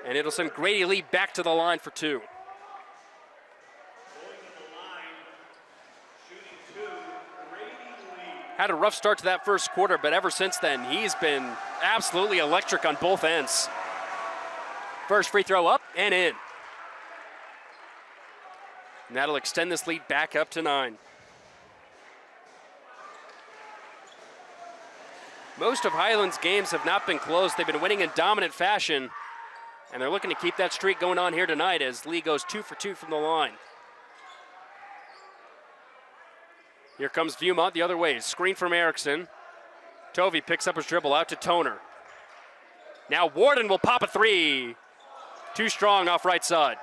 Speaker 1: And it'll send Grady Lee back to the line for two. Had a rough start to that first quarter, but ever since then, he's been absolutely electric on both ends. First free throw up and in. And that'll extend this lead back up to 9. Most of Highland's games have not been close. They've been winning in dominant fashion, and they're looking to keep that streak going on here tonight as Lee goes 2 for 2 from the line. Here comes Viewmont the other way. Screen from Erickson. Tovey picks up his dribble out to Toner. Now Warden will pop a three. Too strong off right side.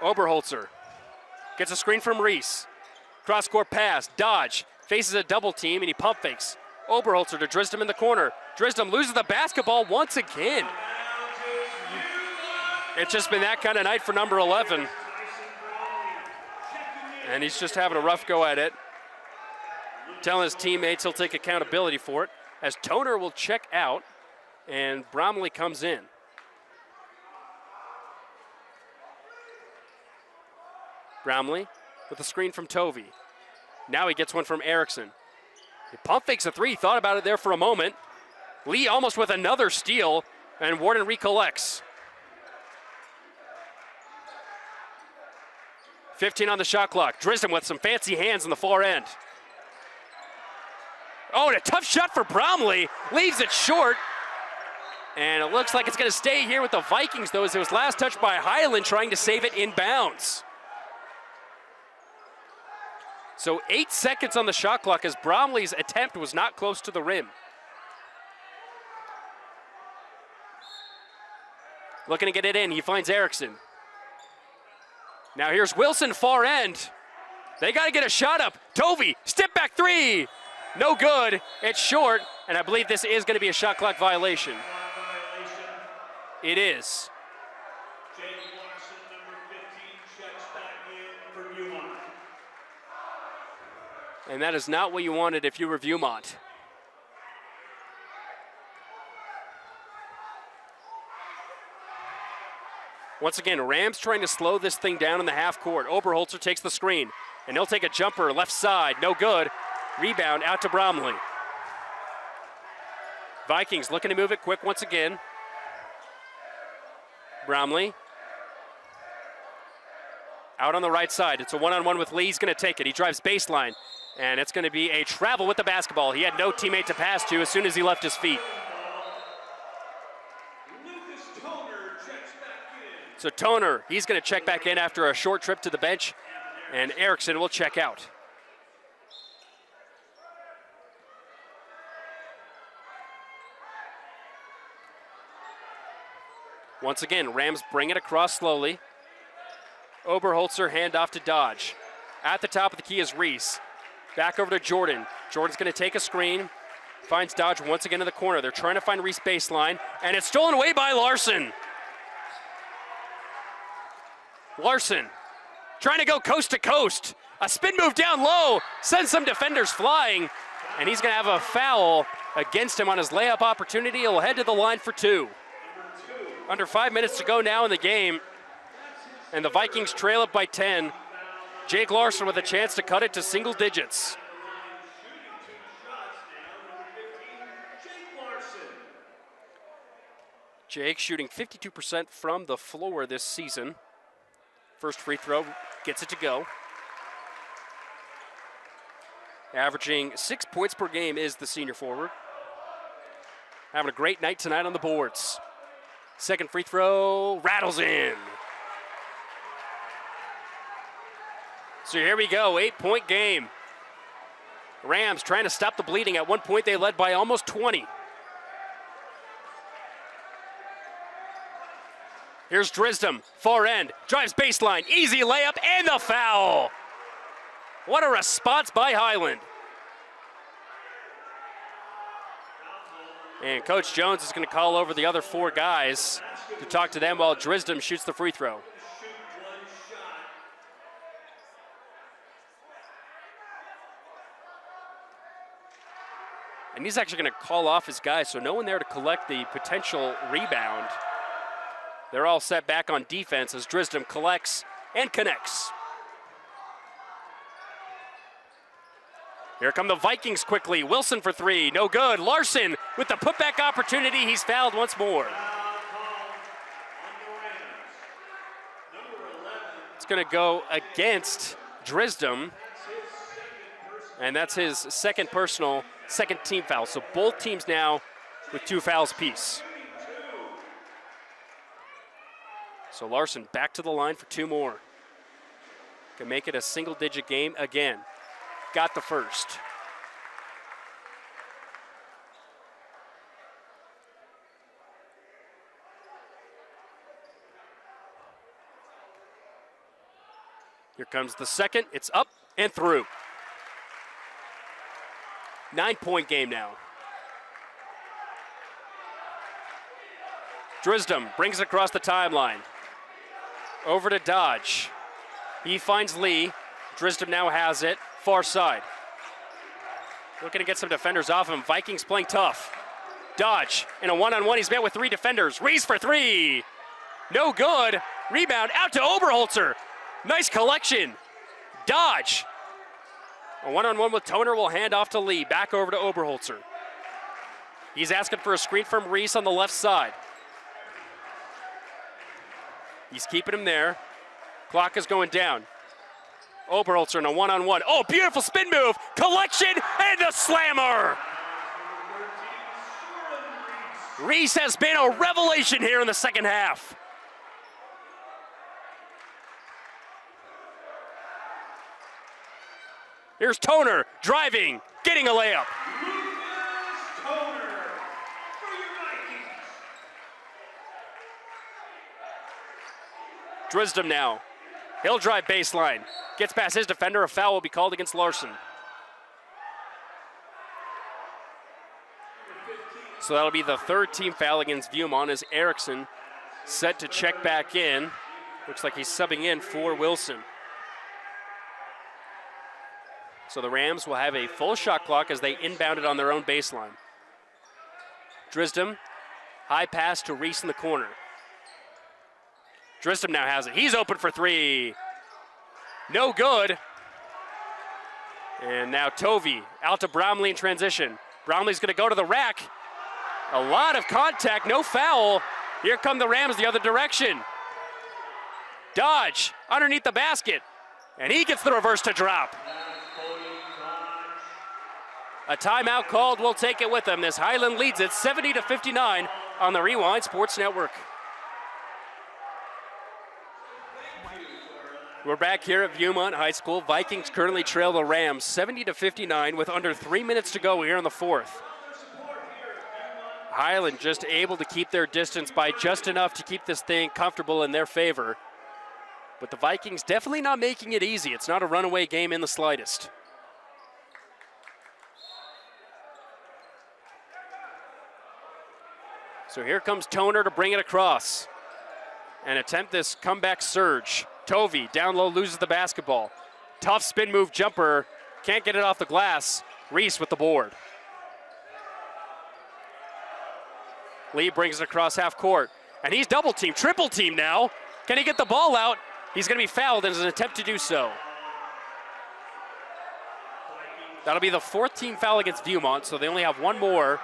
Speaker 1: Oberholzer gets a screen from Reese. Cross-court pass. Dodge faces a double team and he pump fakes. Oberholzer to Drisdom in the corner. Drisdom loses the basketball once again. It's just been that kind of night for number 11. And he's just having a rough go at it. Telling his teammates he'll take accountability for it. As Toner will check out and Bromley comes in. Bromley with a screen from Tovey. Now he gets one from Erickson. He pump fakes a three, thought about it there for a moment. Lee almost with another steal, and Warden recollects. 15 on the shot clock. Drisdom with some fancy hands on the far end. Oh, and a tough shot for Bromley. Leaves it short. And it looks like it's going to stay here with the Vikings, though, as it was last touched by Highland trying to save it inbounds. So 8 seconds on the shot clock as Bromley's attempt was not close to the rim. Looking to get it in. He finds Erickson. Now here's Wilson, far end. They got to get a shot up. Tovey, step back three. No good. It's short, and I believe this is going to be a shot clock violation.
Speaker 2: Violation.
Speaker 1: It is.
Speaker 2: Jake Larson, number 15, checks back in for Viewmont.
Speaker 1: And that is not what you wanted if you were Viewmont. Once again, Rams trying to slow this thing down in the half court. Oberholzer takes the screen, and he'll take a jumper left side. No good. Rebound out to Bromley. Vikings looking to move it quick once again. Bromley out on the right side. It's a one-on-one with Lee. He's going to take it. He drives baseline, and it's going to be a travel with the basketball. He had no teammate to pass to as soon as he left his feet. So Toner, he's going to check back in after a short trip to the bench, and Erickson will check out. Once again, Rams bring it across slowly. Oberholzer handoff to Dodge. At the top of the key is Reese. Back over to Jordan. Jordan's going to take a screen. Finds Dodge once again in the corner. They're trying to find Reese baseline, and it's stolen away by Larson. Larson trying to go coast to coast. A spin move down low, sends some defenders flying, and he's going to have a foul against him on his layup opportunity. He'll head to the line for two. Under 5 minutes to go now in the game, and the Vikings trail it by 10. Jake Larson with a chance to cut it to single digits. Jake shooting 52% from the floor this season. First free throw, gets it to go. Averaging 6 points per game is the senior forward. Having a great night tonight on the boards. Second free throw, rattles in. So here we go, 8-point game. Rams trying to stop the bleeding. At one point they led by almost 20. Here's Drisdom, far end, drives baseline, easy layup, and the foul. What a response by Highland. And Coach Jones is going to call over the other four guys to talk to them while Drisdom shoots the free throw. And he's actually going to call off his guys, so no one there to collect the potential rebound. They're all set back on defense as Drisdom collects and connects. Here come the Vikings quickly. Wilson for three, no good. Larson with the putback opportunity. He's fouled once more. It's going to go against Drisdom, and that's his second personal, second team foul. So both teams now with 2 fouls apiece. So Larson back to the line for 2 more. Can make it a single-digit game again. Got the first. Here comes the second. It's up and through. 9-point game now. Drisdom brings it across the timeline. Over to Dodge. He finds Lee. Drisdom now has it. Far side. Looking to get some defenders off him. Vikings playing tough. Dodge in a one-on-one. He's met with 3 defenders. Reese for 3. No good. Rebound out to Oberholzer. Nice collection. Dodge. A one-on-one with Toner will hand off to Lee. Back over to Oberholzer. He's asking for a screen from Reese on the left side. He's keeping him there. Clock is going down. Oberholzer in a one-on-one. Oh, beautiful spin move. Collection and the slammer. Reese has been a revelation here in the second half. Here's Toner driving, getting a layup. Drisdom now. He'll drive baseline. Gets past his defender. A foul will be called against Larson. So that'll be the third team foul against Viewmont as Erickson set to check back in. Looks like he's subbing in for Wilson. So the Rams will have a full shot clock as they inbound it on their own baseline. Drisdom, high pass to Reese in the corner. Drisdom now has it. He's open for three. No good. And now Tovey out to Bromley in transition. Bromley's going to go to the rack. A lot of contact, no foul. Here come the Rams the other direction. Dodge underneath the basket. And he gets the reverse to drop. A timeout called. We'll take it with them. This Highland leads it 70-59 on the Rewind Sports Network. We're back here at Viewmont High School. Vikings currently trail the Rams 70-59 with under 3 minutes to go here in the fourth. Highland just able to keep their distance by just enough to keep this thing comfortable in their favor. But the Vikings definitely not making it easy. It's not a runaway game in the slightest. So here comes Toner to bring it across and attempt this comeback surge. Tovey down low loses the basketball. Tough spin move jumper. Can't get it off the glass. Reese with the board. Lee brings it across half court. And he's double teamed, triple teamed now. Can he get the ball out? He's going to be fouled as an attempt to do so. That'll be the fourth team foul against Viewmont, so they only have one more.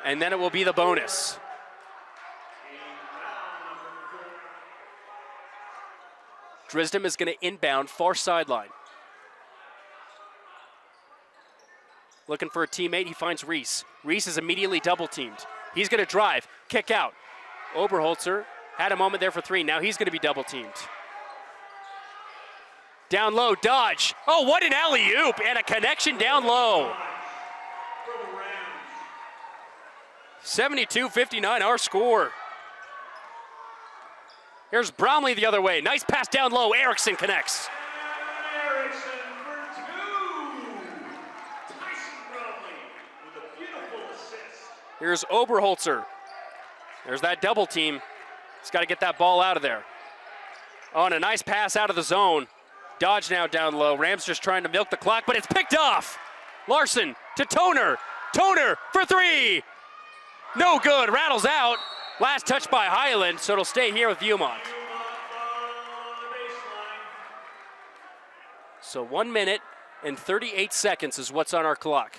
Speaker 1: And then it will be the bonus. Drisdom is going to inbound far sideline. Looking for a teammate, he finds Reese. Reese is immediately double teamed. He's going to drive, kick out. Oberholzer had a moment there for three. Now he's going to be double teamed. Down low, Dodge. Oh, what an alley-oop and a connection down low. 72-59 our score. Here's Bromley the other way. Nice pass down low. Erickson connects.
Speaker 2: Erickson for two. Tyson Bromley with a beautiful assist.
Speaker 1: Here's Oberholzer. There's that double team. He's got to get that ball out of there. Oh, and a nice pass out of the zone. Dodge now down low. Rams just trying to milk the clock, but it's picked off. Larson to Toner. Toner for three. No good. Rattles out. Last touch by Highland, so it'll stay here with Viewmont. So 1 minute and 38 seconds is what's on our clock.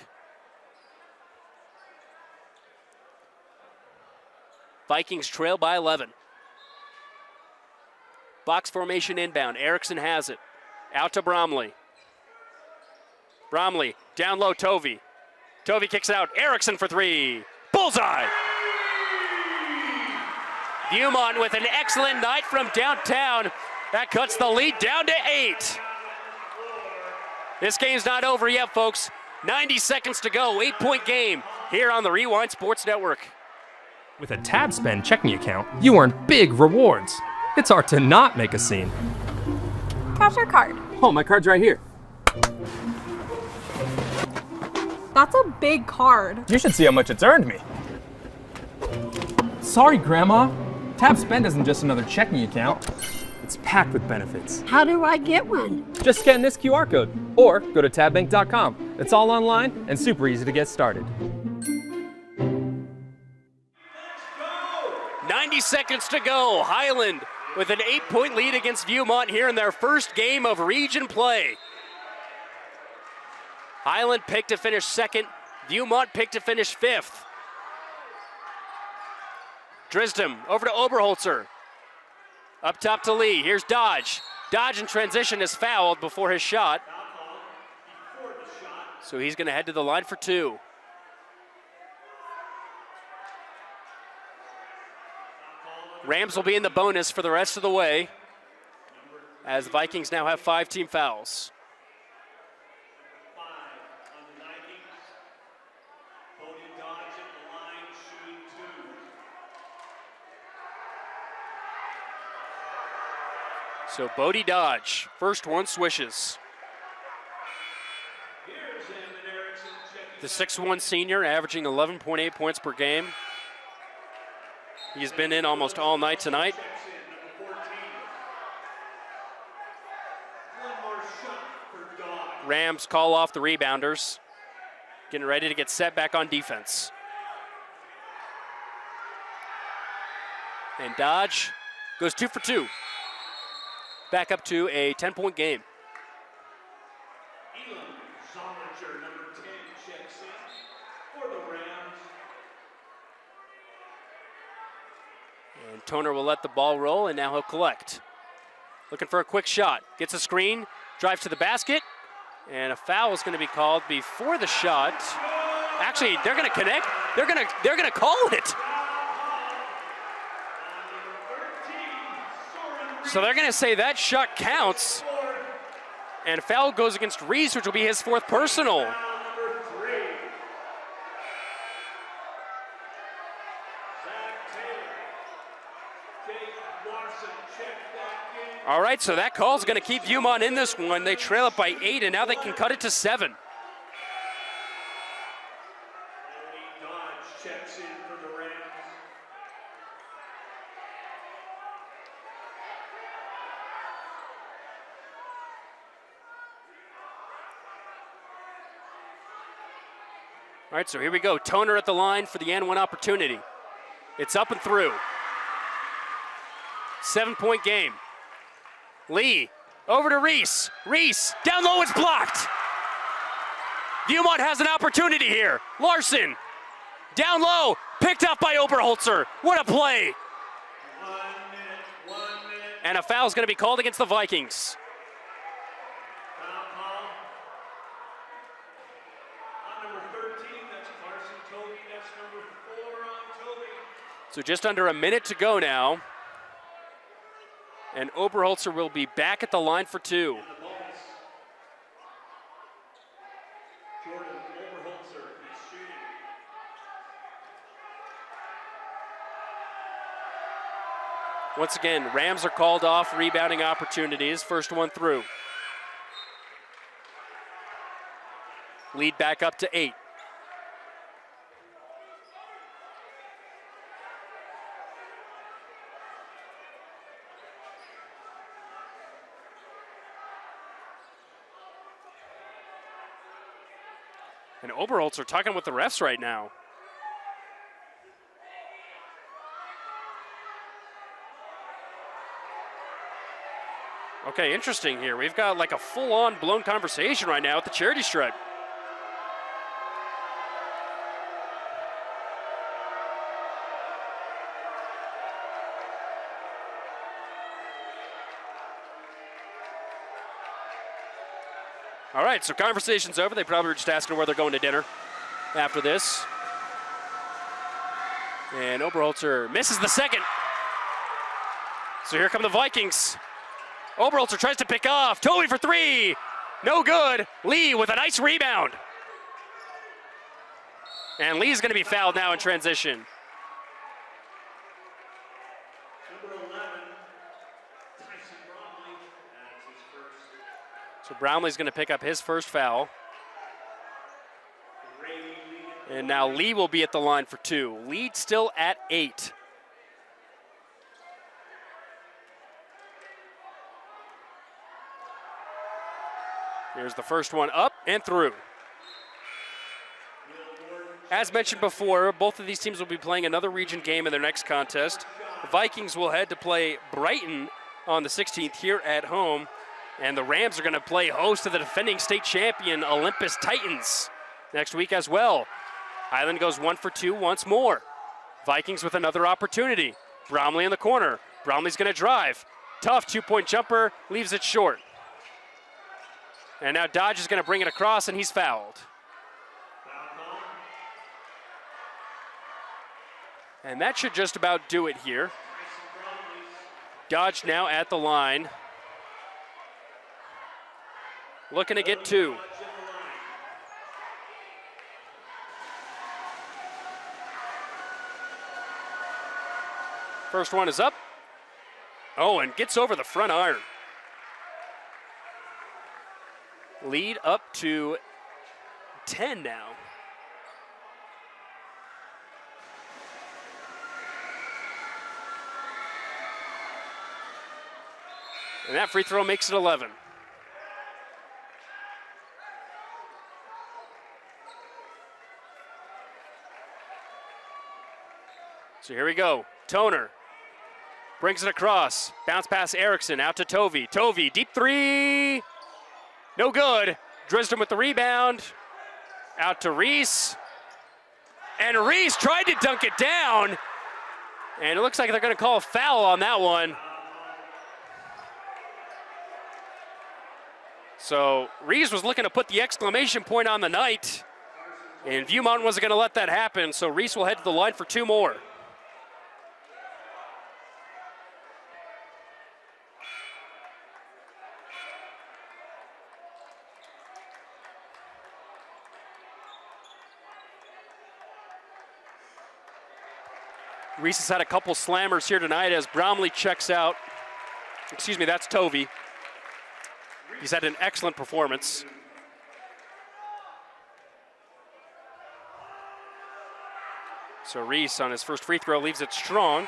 Speaker 1: Vikings trail by 11. Box formation inbound. Erickson has it. Out to Bromley. Bromley down low, Tovey. Tovey kicks out. Erickson for three. Bullseye! Viewmont with an excellent night from downtown. That cuts the lead down to 8. This game's not over yet, folks. 90 seconds to go. 8-point game here on the Rewind Sports Network.
Speaker 3: With a TabSpend checking account, you earn big rewards. It's hard to not make a scene.
Speaker 4: Cash your card.
Speaker 6: Oh, my card's right here.
Speaker 4: That's a big card.
Speaker 6: You should see how much it's earned me. Sorry, Grandma. TabSpend isn't just another checking account. It's packed with benefits.
Speaker 7: How do I get one?
Speaker 6: Just scan this QR code or go to tabbank.com. It's all online and super easy to get started.
Speaker 1: 90 seconds to go. Highland with an 8-point lead against Viewmont here in their first game of region play. Highland picked to finish second. Viewmont picked to finish fifth. Drisdom over to Oberholzer. Up top to Lee. Here's Dodge. Dodge in transition is fouled before his shot. So he's going to head to the line for two. Rams will be in the bonus for the rest of the way as the Vikings now have 5 team fouls. So Bodie Dodge, first one swishes. The 6'1 senior averaging 11.8 points per game. He's been in almost all night tonight. Rams call off the rebounders. Getting ready to get set back on defense. And Dodge goes 2 for 2. Back up to a 10-point game.
Speaker 2: Number 10, checks in for the Rams.
Speaker 1: And Toner will let the ball roll, and now he'll collect. Looking for a quick shot. Gets a screen, drives to the basket, and a foul is going to be called before the shot. Actually, they're going to connect. They're going to call it. So they're going to say that shot counts. And foul goes against Reese, which will be his 4th personal.
Speaker 2: Number 3.
Speaker 1: All right, so that call is going to keep Viewmont in this one. They trail it by 8, and now they can cut it to 7.
Speaker 2: Dodge checks in for the Rams.
Speaker 1: All right, so here we go. Toner at the line for the N1 opportunity. It's up and through. 7-point game. Lee over to Reese. Reese down low, it's blocked. Viewmont has an opportunity here. Larson down low, picked up by Oberholzer. What a play.
Speaker 2: 1 minute.
Speaker 1: And a foul is going to be called against the Vikings.
Speaker 2: Foul call on number 13. That's Carson Toby. That's number 4 on Toby.
Speaker 1: So just under a minute to go now. And Oberholzer will be back at the line for 2.
Speaker 2: And the bonus. Jordan Oberholzer is shooting.
Speaker 1: Once again, Rams are called off rebounding opportunities. First one through. Lead back up to 8. And Oberholzer talking with the refs right now. Okay, interesting here. We've got like a full-on blown conversation right now at the charity stripe. All right, so conversation's over. They probably were just asking where they're going to dinner after this. And Oberholzer misses the second. So here come the Vikings. Oberholzer tries to pick off. Toby for 3. No good. Lee with a nice rebound. And Lee's going to be fouled now in transition.
Speaker 2: Number 11, Tyson Bromley. That's his first.
Speaker 1: So Brownlee's going to pick up his first foul. And now Lee will be at the line for 2. Lead still at 8. Here's the first one up and through. As mentioned before, both of these teams will be playing another region game in their next contest. The Vikings will head to play Brighton on the 16th here at home. And the Rams are going to play host to the defending state champion Olympus Titans next week as well. Highland goes 1 for 2 once more. Vikings with another opportunity. Bromley in the corner. Bromley's going to drive. Tough 2-point jumper, leaves it short. And now Dodge is going to bring it across, and he's fouled. And that should just about do it here. Dodge now at the line. Looking to get 2. First one is up. Oh, and gets over the front iron. lead up to 10 now. And that free throw makes it 11. So here we go. Toner brings it across. Bounce pass Erickson out to Tovey. Tovey, deep three. No good. Drisden with the rebound. Out to Reese. And Reese tried to dunk it down. And it looks like they're going to call a foul on that one. So Reese was looking to put the exclamation point on the night. And Viewmont wasn't going to let that happen. So Reese will head to the line for 2 more. Reese has had a couple slammers here tonight as Bromley checks out. Excuse me, that's Tovey. He's had an excellent performance. So Reese on his first free throw leaves it strong.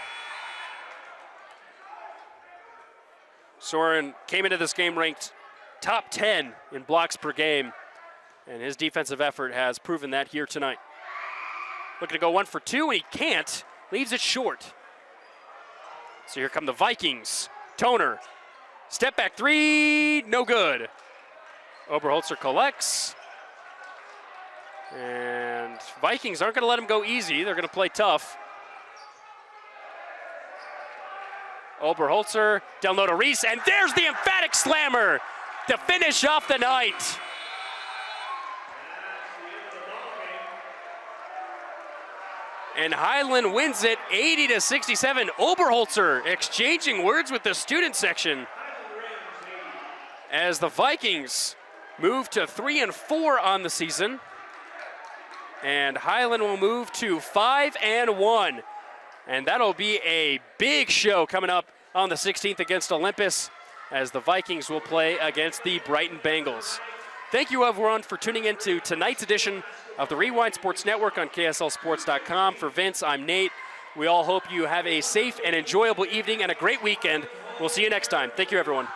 Speaker 1: Soren came into this game ranked top 10 in blocks per game, and his defensive effort has proven that here tonight. Looking to go 1 for 2, and he can't. Leaves it short. So here come the Vikings. Toner, step back 3, no good. Oberholzer collects. And Vikings aren't going to let him go easy. They're going to play tough. Oberholzer down low to Reese, and there's the emphatic slammer to finish off the night. And Highland wins it 80-67. Oberholzer exchanging words with the student section as the Vikings move to 3-4 on the season. And Highland will move to 5-1. And that'll be a big show coming up on the 16th against Olympus as the Vikings will play against the Brighton Bengals. Thank you, everyone, for tuning in to tonight's edition of the Rewind Sports Network on KSLSports.com. For Vince, I'm Nate. We all hope you have a safe and enjoyable evening and a great weekend. We'll see you next time. Thank you, everyone.